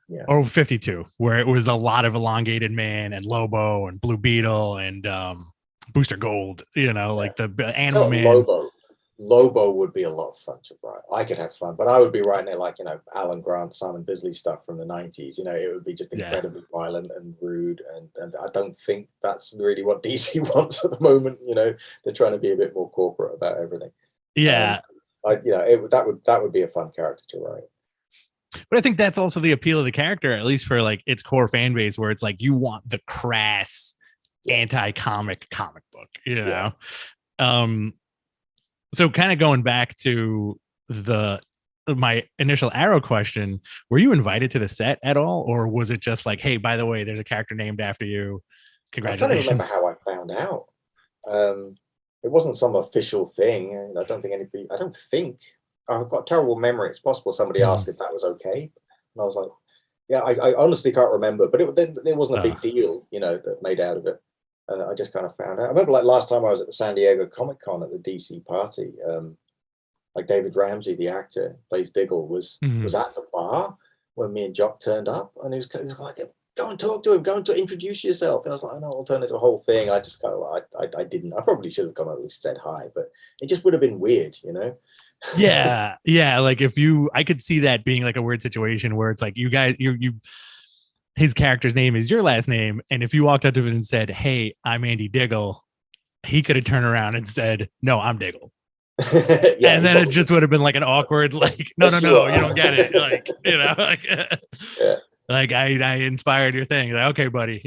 S2: Yeah.
S1: Or 52, where it was a lot of Elongated Man and Lobo and Blue Beetle and Booster Gold, like the Animal Man.
S2: Lobo would be a lot of fun to write. I could have fun, but I would be writing it like, Alan Grant, Simon Bisley stuff from the 90s. It would be just incredibly violent and rude. And I don't think that's really what DC wants at the moment. They're trying to be a bit more corporate about everything.
S1: Yeah.
S2: That would be a fun character to write.
S1: But I think that's also the appeal of the character, at least for like its core fan base, where it's like you want the crass anti-comic book, So kind of going back to my initial Arrow question, were you invited to the set at all, or was it just like, hey, by the way, there's a character named after you,
S2: I'm trying to remember
S1: congratulations?
S2: how I found out. It wasn't some official thing, and I don't think anybody. I don't think I've got a terrible memory. It's possible somebody asked if that was okay, and I was like, "Yeah, I honestly can't remember." But it wasn't a big deal, that made out of it. I just kind of found out. I remember like last time I was at the San Diego Comic Con at the DC party. Like David Ramsey, the actor, plays Diggle, was at the bar when me and Jock turned up, and he was like, "Go and talk to him. Go and introduce yourself." And I was like, "No, I'll turn into a whole thing." I just kind of like, I didn't. I probably should have gone at least said hi, but it just would have been weird,
S1: Yeah. Like I could see that being like a weird situation where it's like you guys, his character's name is your last name, and if you walked up to him and said, "Hey, I'm Andy Diggle," he could have turned around and said, "No, I'm Diggle."
S2: Yeah,
S1: and then it just would have been like an awkward, like, no,
S2: yes,
S1: you don't get it. Like, like,
S2: yeah.
S1: like I inspired your thing. Like, okay, buddy,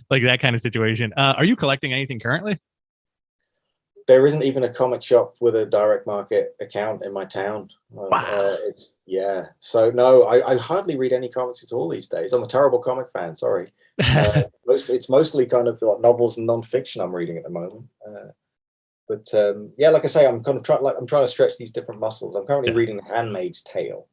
S1: like that kind of situation. Are you collecting anything currently?
S2: There isn't even a comic shop with a direct market account in my town.
S1: Wow.
S2: So no, I hardly read any comics at all these days. I'm a terrible comic fan. Sorry. It's mostly kind of like novels and nonfiction I'm reading at the moment. But yeah, like I say, I'm kind of I'm trying to stretch these different muscles. I'm currently reading The Handmaid's Tale,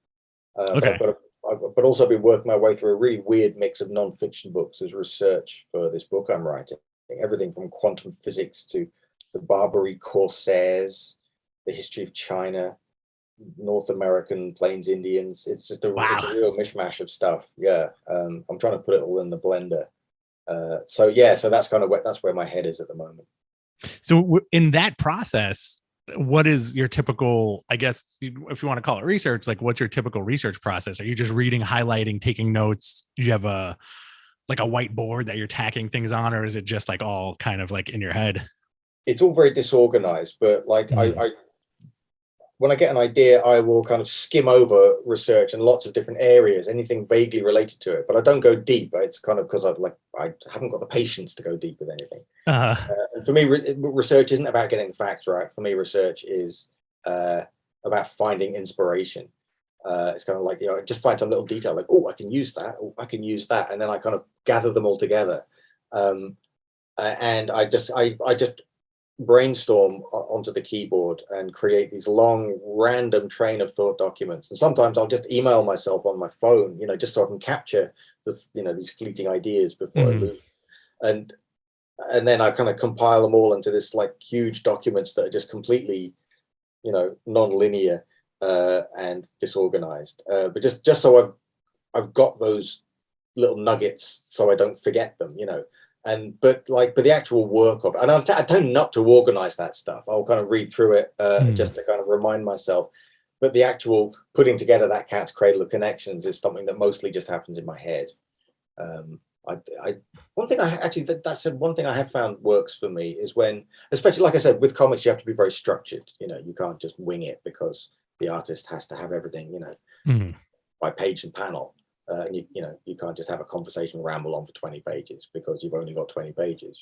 S1: Okay.
S2: but also been working my way through a really weird mix of nonfiction books as research for this book I'm writing. Everything from quantum physics to the Barbary Corsairs, the history of China, North American Plains Indians. It's just it's a real mishmash of stuff. Yeah, I'm trying to put it all in the blender. So that's kind of that's where my head is at the moment.
S1: So in that process, what is your typical, I guess, if you want to call it research, like what's your typical research process? Are you just reading, highlighting, taking notes? Do you have a whiteboard that you're tacking things on, or is it just like all kind of like in your head?
S2: It's all very disorganized, but like I when I get an idea, I will kind of skim over research in lots of different areas, anything vaguely related to it. But I don't go deep. It's kind of because I haven't got the patience to go deep with anything. And for me, research isn't about getting the facts right. For me, research is about finding inspiration. It's kind of like, just find some little detail, like, oh, I can use that. Oh, I can use that, and then I kind of gather them all together. And I just brainstorm onto the keyboard and create these long random train of thought documents. And sometimes I'll just email myself on my phone, just so I can capture these fleeting ideas before I lose. And then I kind of compile them all into this like huge documents that are just completely non-linear and disorganized, but just so I've got those little nuggets so I don't forget them. But the actual work of it, and I tend not to organize that stuff. I'll kind of read through it just to kind of remind myself. But the actual putting together that cat's cradle of connections is something that mostly just happens in my head. One thing one thing I have found works for me is when, especially like I said, with comics, you have to be very structured. You can't just wing it because the artist has to have everything, by page and panel. And you can't just have a conversation ramble on for 20 pages because you've only got 20 pages.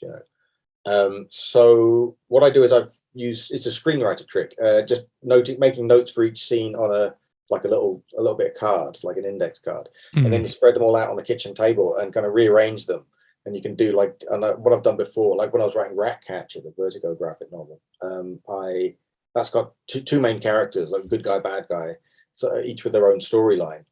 S2: So what I do is it's a screenwriter trick, just making notes for each scene on a little bit of card, like an index card, and then you spread them all out on the kitchen table and kind of rearrange them. And you can do what I've done before, like when I was writing Ratcatcher, the Vertigo graphic novel. That's got two main characters, like good guy, bad guy, so each with their own storyline.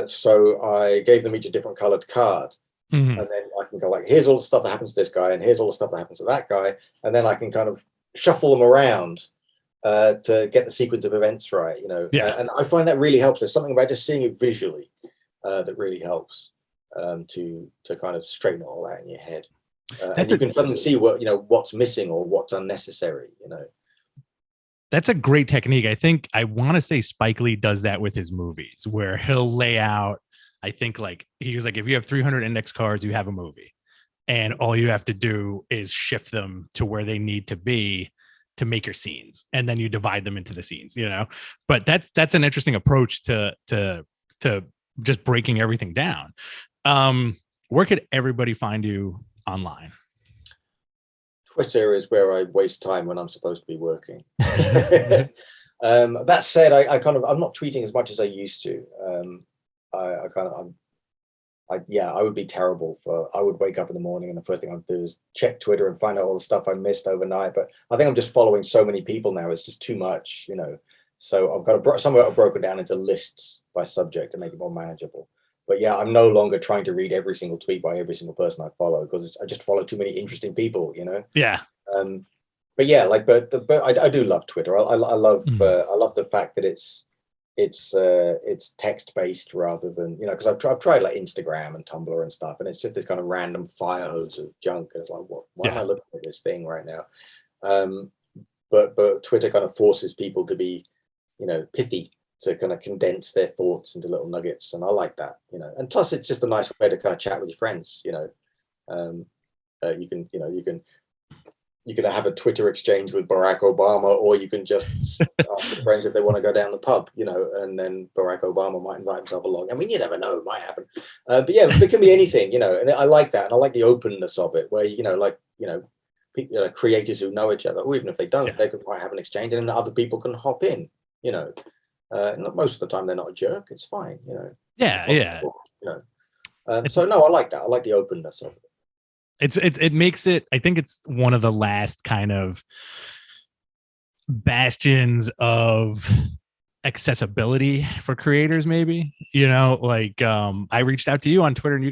S2: So I gave them each a different colored card. And then I can go like, here's all the stuff that happens to this guy, and here's all the stuff that happens to that guy. And then I can kind of shuffle them around to get the sequence of events right, and I find that really helps. There's something about just seeing it visually that really helps to kind of straighten it all out in your head. And you can suddenly see what's missing or what's unnecessary,
S1: That's a great technique. I want to say Spike Lee does that with his movies where he'll lay out, I think he was like, if you have 300 index cards, you have a movie, and all you have to do is shift them to where they need to be to make your scenes, and then you divide them into the scenes, but that's an interesting approach to just breaking everything down. Where could everybody find you online?
S2: Twitter is where I waste time when I'm supposed to be working. That said, I'm not tweeting as much as I used to. I would be terrible I would wake up in the morning and the first thing I'd do is check Twitter and find out all the stuff I missed overnight. But I think I'm just following so many people now. It's just too much, you know. So I've got some of it broken down into lists by subject to make it more manageable. But yeah, I'm no longer trying to read every single tweet by every single person I follow because I just follow too many interesting people, you know.
S1: Yeah.
S2: But yeah, like, but I do love Twitter. I love the fact that it's text based rather than, you know, because I've tried like Instagram and Tumblr and stuff, and it's just this kind of random fire hose of junk. And it's like, why am I looking at this thing right now? But Twitter kind of forces people to be, you know, pithy, to kind of condense their thoughts into little nuggets, and I like that, you know. And plus, it's just a nice way to kind of chat with your friends, you know. You can have a Twitter exchange with Barack Obama, or you can just ask your friends if they want to go down the pub, you know, and then Barack Obama might invite himself along. I mean, you never know, it might happen. But yeah, it can be anything, you know, and I like that. And I like the openness of it, where, you know, like, you know, creators who know each other, or even if they don't, they might have an exchange, and then other people can hop in, you know. Most of the time they're not a jerk. It's fine, you know.
S1: Yeah.
S2: You know. So no, I like that. I like the openness of it.
S1: It makes it, I think it's one of the last kind of bastions of accessibility for creators, maybe, you know, like I reached out to you on Twitter and you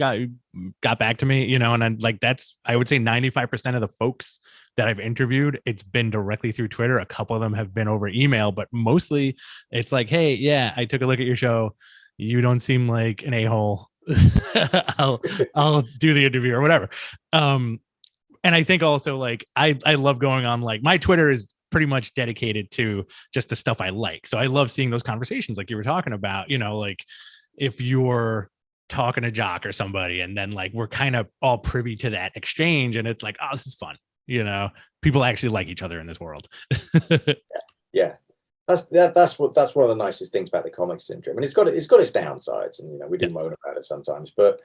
S1: got back to me, you know, and I'm like, I would say 95% of the folks that I've interviewed, it's been directly through Twitter. A couple of them have been over email, but mostly it's like, hey, yeah, I took a look at your show. You don't seem like an a-hole. I'll do the interview or whatever. And I think also, like, I love going on, like, my Twitter is pretty much dedicated to just the stuff I like. So I love seeing those conversations like you were talking about, you know, like if you're talking to Jock or somebody and then like we're kind of all privy to that exchange and it's like, oh, this is fun, you know, people actually like each other in this world.
S2: Yeah. That's one of the nicest things about the comic syndrome, and it's got its downsides, and, you know, we do moan about it sometimes, but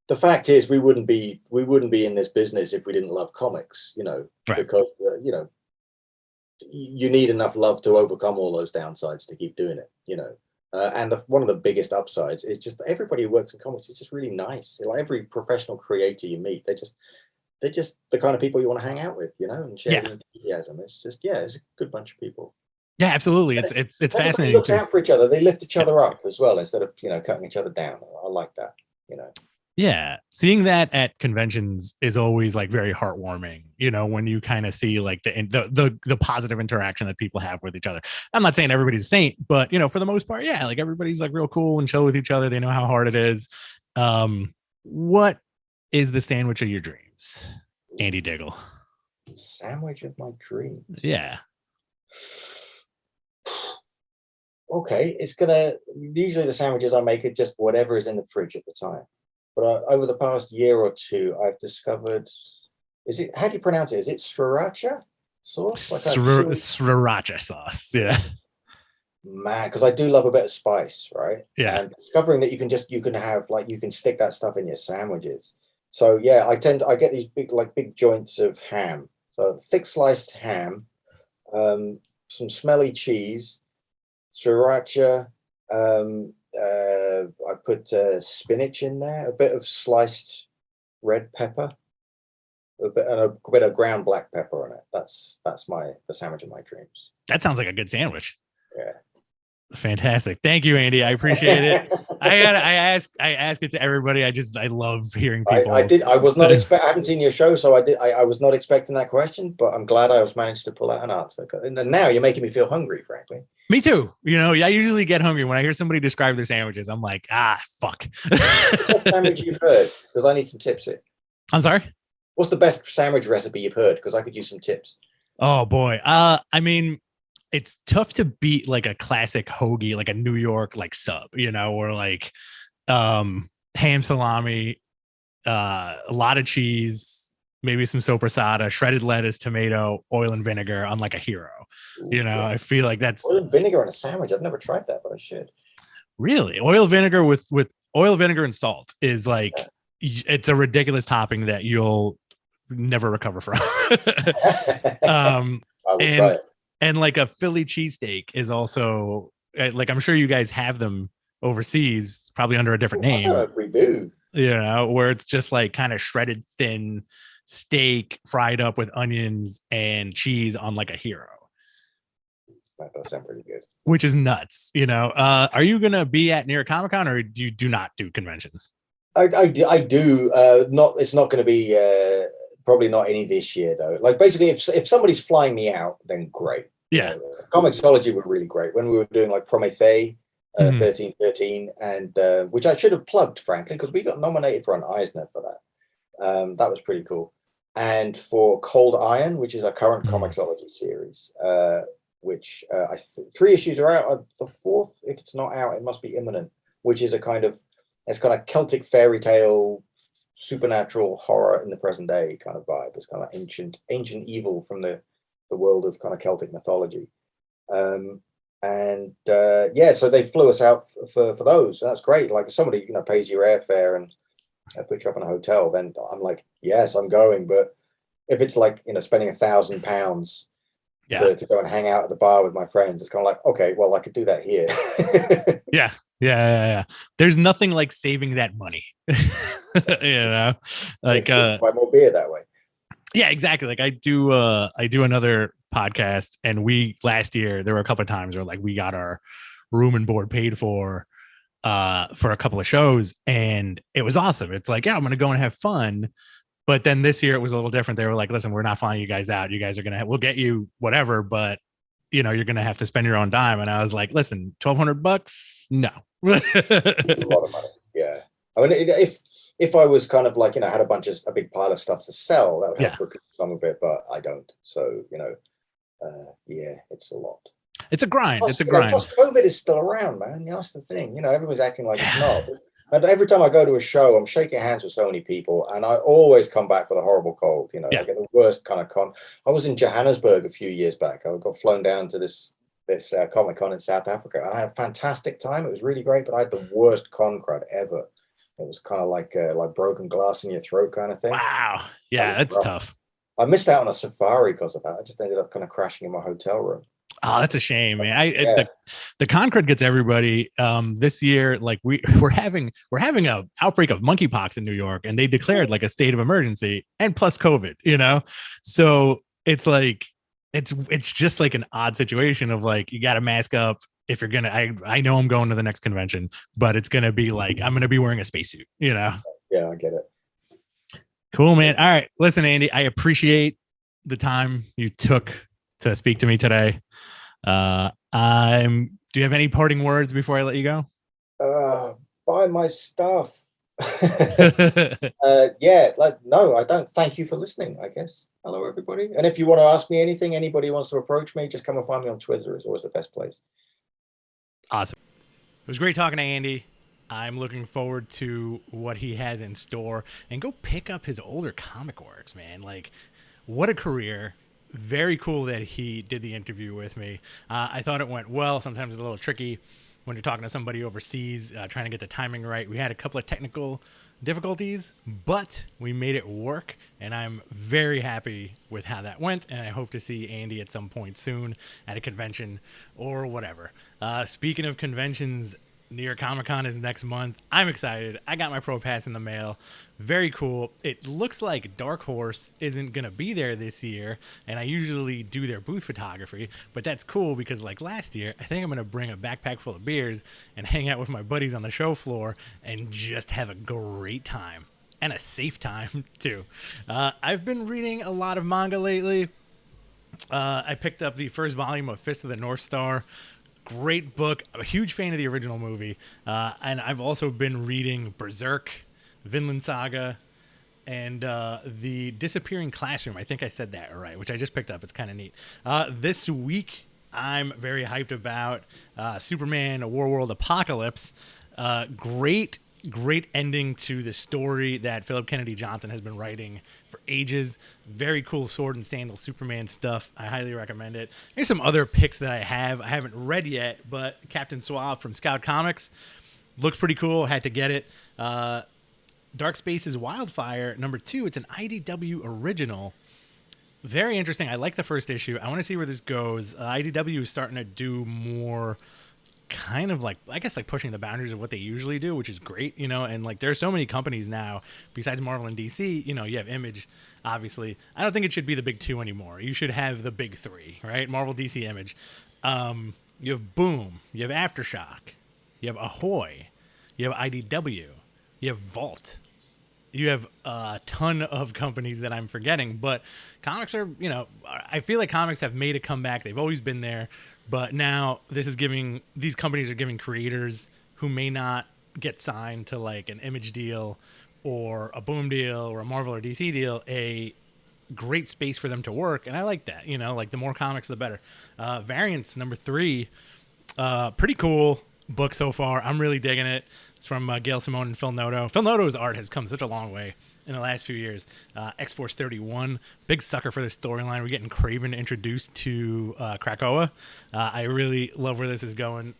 S2: the fact is we wouldn't be in this business if we didn't love comics, you know, because you know, you need enough love to overcome all those downsides to keep doing it, you know. And one of the biggest upsides is just everybody who works in comics is just really nice. Like every professional creator you meet, they're just the kind of people you want to hang out with, you know, and share enthusiasm. It's just it's a good bunch of people.
S1: Yeah, absolutely. It's fascinating.
S2: Look out for each other. They lift each other up as well instead of, you know, cutting each other down. I like that, you know.
S1: Yeah, seeing that at conventions is always like very heartwarming, you know, when you kind of see like the positive interaction that people have with each other. I'm not saying everybody's a saint, but, you know, for the most part, yeah, like everybody's like real cool and chill with each other. They know how hard it is. What is the sandwich of your dreams, Andy Diggle?
S2: Sandwich of my dreams.
S1: Yeah.
S2: Okay, usually the sandwiches I make are just whatever is in the fridge at the time. But over the past year or two, I've discovered, how do you pronounce it? Is it sriracha sauce?
S1: Sriracha sauce, yeah.
S2: Man, because I do love a bit of spice, right?
S1: Yeah.
S2: And discovering that you can stick that stuff in your sandwiches. So yeah, I get these big joints of ham. So thick sliced ham, some smelly cheese, sriracha, I put spinach in there, a bit of sliced red pepper, a bit of ground black pepper on it. That's the sandwich of my dreams.
S1: That sounds like a good sandwich.
S2: Yeah.
S1: Fantastic. Thank you, Andy. I appreciate it. I ask it to everybody. I love hearing people.
S2: I was not I haven't seen your show, so I was not expecting that question, but I'm glad I was managed to pull out an answer. And now you're making me feel hungry, frankly.
S1: Me too. You know, I usually get hungry when I hear somebody describe their sandwiches. I'm like, fuck.
S2: What sandwich you've heard? Because I need some tips here.
S1: I'm sorry?
S2: What's the best sandwich recipe you've heard? Because I could use some tips.
S1: Oh boy. I mean, it's tough to beat like a classic hoagie, like a New York like sub, you know, or like ham salami, a lot of cheese, maybe some soppressata, shredded lettuce, tomato, oil and vinegar on like a hero. You know, I feel like that's
S2: oil and vinegar on a sandwich. I've never tried that, but I should.
S1: Really? Oil vinegar with oil vinegar and salt is like, it's a ridiculous topping that you'll never recover from.
S2: I will try it.
S1: And like a Philly cheesesteak is also like, I'm sure you guys have them overseas, probably under a different name.
S2: I don't know if we do.
S1: You know, where it's just like kind of shredded thin steak fried up with onions and cheese on like a hero.
S2: That does sound pretty good.
S1: Which is nuts, you know. Are you gonna be at New York Comic Con, or do not do conventions?
S2: I do. Not. It's not going to be. Probably not any this year though. Like basically, if somebody's flying me out, then great.
S1: Yeah.
S2: ComiXology were really great when we were doing like Prométhée, 1313, and which I should have plugged, frankly, because we got nominated for an Eisner for that. That was pretty cool. And for Cold Iron, which is our current ComiXology series, which 3 issues are out. The fourth, if it's not out, it must be imminent. Which is it's kind of Celtic fairy tale, supernatural horror in the present day kind of vibe. It's kind of ancient evil from the world of kind of Celtic mythology. So they flew us out for those. And that's great. Like if somebody, you know, pays your airfare and put you up in a hotel, then I'm like, yes, I'm going. But if it's like, you know, spending £1,000 to go and hang out at the bar with my friends, it's kind of like, okay, well, I could do that here.
S1: Yeah. There's nothing like saving that money. You know, like
S2: buy more beer that way.
S1: Yeah, exactly. Like I do another podcast, and last year there were a couple of times where like we got our room and board paid for a couple of shows, and it was awesome. It's like, yeah, I'm gonna go and have fun. But then this year it was a little different. They were like, listen, we're not flying you guys out. You guys are we'll get you whatever, but you know, you're gonna have to spend your own dime. And I was like, listen, $1,200? No.
S2: A lot of money. Yeah. I mean, if I was kind of like, you know, had a big pile of stuff to sell, that would help recoup some of it, but I don't. So, you know, it's a lot.
S1: It's a grind.
S2: Plus,
S1: it's a grind.
S2: Plus, COVID is still around, man. That's the thing. You know, everyone's acting like it's not. And every time I go to a show, I'm shaking hands with so many people, and I always come back with a horrible cold. You know, I get the worst kind of con. I was in Johannesburg a few years back. I got flown down to this Comic Con in South Africa, and I had a fantastic time. It was really great, but I had the worst con crowd ever. It was kind of like broken glass in your throat kind of thing.
S1: Wow. Yeah, that's tough.
S2: I missed out on a safari because of that. I just ended up kind of crashing in my hotel room.
S1: Oh, that's a shame, man. The Concorde gets everybody. This year, like we're having a outbreak of monkeypox in New York, and they declared like a state of emergency, and plus COVID. You know, so it's like it's just like an odd situation of like you got to mask up if you're gonna. I know I'm going to the next convention, but it's gonna be like I'm gonna be wearing a spacesuit. You know.
S2: Yeah, I get it.
S1: Cool, man. All right, listen, Andy, I appreciate the time you took to speak to me today. Do you have any parting words before I let you go?
S2: Buy my stuff. No, I don't. Thank you for listening, I guess. Hello, everybody. And if you want to ask me anything, anybody wants to approach me, just come and find me on Twitter. It's always the best place.
S1: Awesome. It was great talking to Andy. I'm looking forward to what he has in store, and go pick up his older comic works, man. Like, what a career. Very cool that he did the interview with me. I thought it went well. Sometimes it's a little tricky when you're talking to somebody overseas, trying to get the timing right. We had a couple of technical difficulties, but we made it work, and I'm very happy with how that went, and I hope to see Andy at some point soon at a convention or whatever. Speaking of conventions, New York Comic Con is next month. I'm excited. I got my Pro Pass in the mail. Very cool. It looks like Dark Horse isn't going to be there this year, and I usually do their booth photography, but that's cool because like last year, I think I'm going to bring a backpack full of beers and hang out with my buddies on the show floor and just have a great time, and a safe time too. I've been reading a lot of manga lately. I picked up the first volume of Fist of the North Star. Great book. I'm a huge fan of the original movie. And I've also been reading Berserk, Vinland Saga, and The Disappearing Classroom. I think I said that right, which I just picked up. It's kind of neat. This week, I'm very hyped about Superman, A War World Apocalypse. Great ending to the story that Philip Kennedy Johnson has been writing for ages. Very cool sword and sandal Superman stuff. I highly recommend it. Here's some other picks that I haven't read yet, but Captain Suave from Scout Comics looks pretty cool. Had to get it. Dark Spaces Wildfire, number 2. It's an IDW original. Very interesting. I like the first issue. I want to see where this goes. IDW is starting to do more kind of like, I guess, like pushing the boundaries of what they usually do, which is great, you know. And like there's so many companies now besides Marvel and DC, you know. You have Image, obviously. I don't think it should be the big 2 anymore. You should have the big 3, right? Marvel, DC, Image. You have Boom, you have Aftershock, you have Ahoy, you have IDW, you have Vault. You have a ton of companies that I'm forgetting, but comics are, you know, I feel like comics have made a comeback. They've always been there, but now these companies are giving creators who may not get signed to like an Image deal or a Boom deal or a Marvel or DC deal a great space for them to work. And I like that, you know, like the more comics, the better. Variants, number 3, pretty cool book so far. I'm really digging it. It's from Gail Simone and Phil Noto. Phil Noto's art has come such a long way in the last few years. X-Force 31, big sucker for this storyline. We're getting Kraven introduced to Krakoa. I really love where this is going.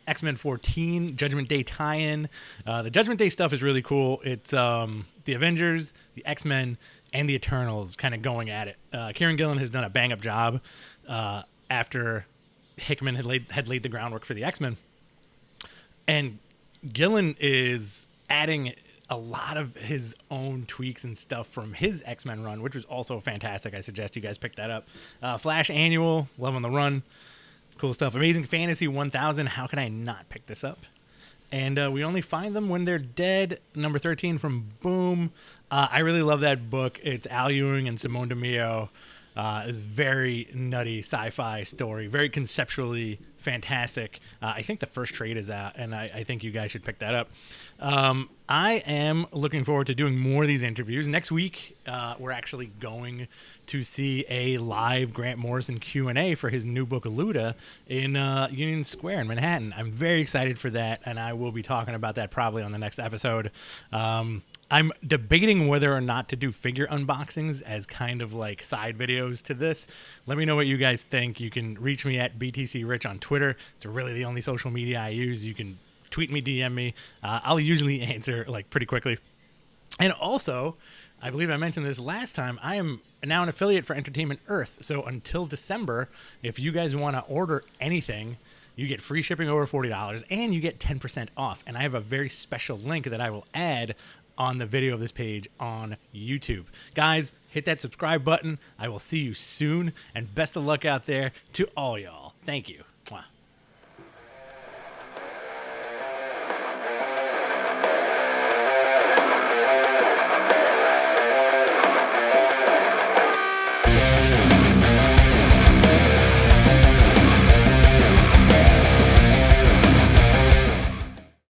S1: X-Men 14, Judgment Day tie-in. The Judgment Day stuff is really cool. It's the Avengers, the X-Men, and the Eternals kind of going at it. Kieran Gillen has done a bang-up job after Hickman had laid the groundwork for the X-Men. And Gillen is adding a lot of his own tweaks and stuff from his X-Men run, which was also fantastic. I suggest you guys pick that up. Flash Annual, Love on the Run. Cool stuff. Amazing Fantasy 1000. How can I not pick this up? And We Only Find Them When They're Dead, number 13 from Boom. I really love that book. It's Al Ewing and Simone DeMeo. It's very nutty sci-fi story, very conceptually fantastic. I think the first trade is out, and I think you guys should pick that up. I am looking forward to doing more of these interviews. Next week, we're actually going to see a live Grant Morrison Q&A for his new book, Luda, in Union Square in Manhattan. I'm very excited for that, and I will be talking about that probably on the next episode. I'm debating whether or not to do figure unboxings as kind of like side videos to this. Let me know what you guys think. You can reach me at BTC Rich on Twitter. It's really the only social media I use. You can tweet me, DM me. I'll usually answer like pretty quickly. And also, I believe I mentioned this last time, I am now an affiliate for Entertainment Earth. So until December, if you guys want to order anything, you get free shipping over $40 and you get 10% off. And I have a very special link that I will add on the video of this page on YouTube. Guys, hit that subscribe button. I will see you soon, and best of luck out there to all y'all. Thank you.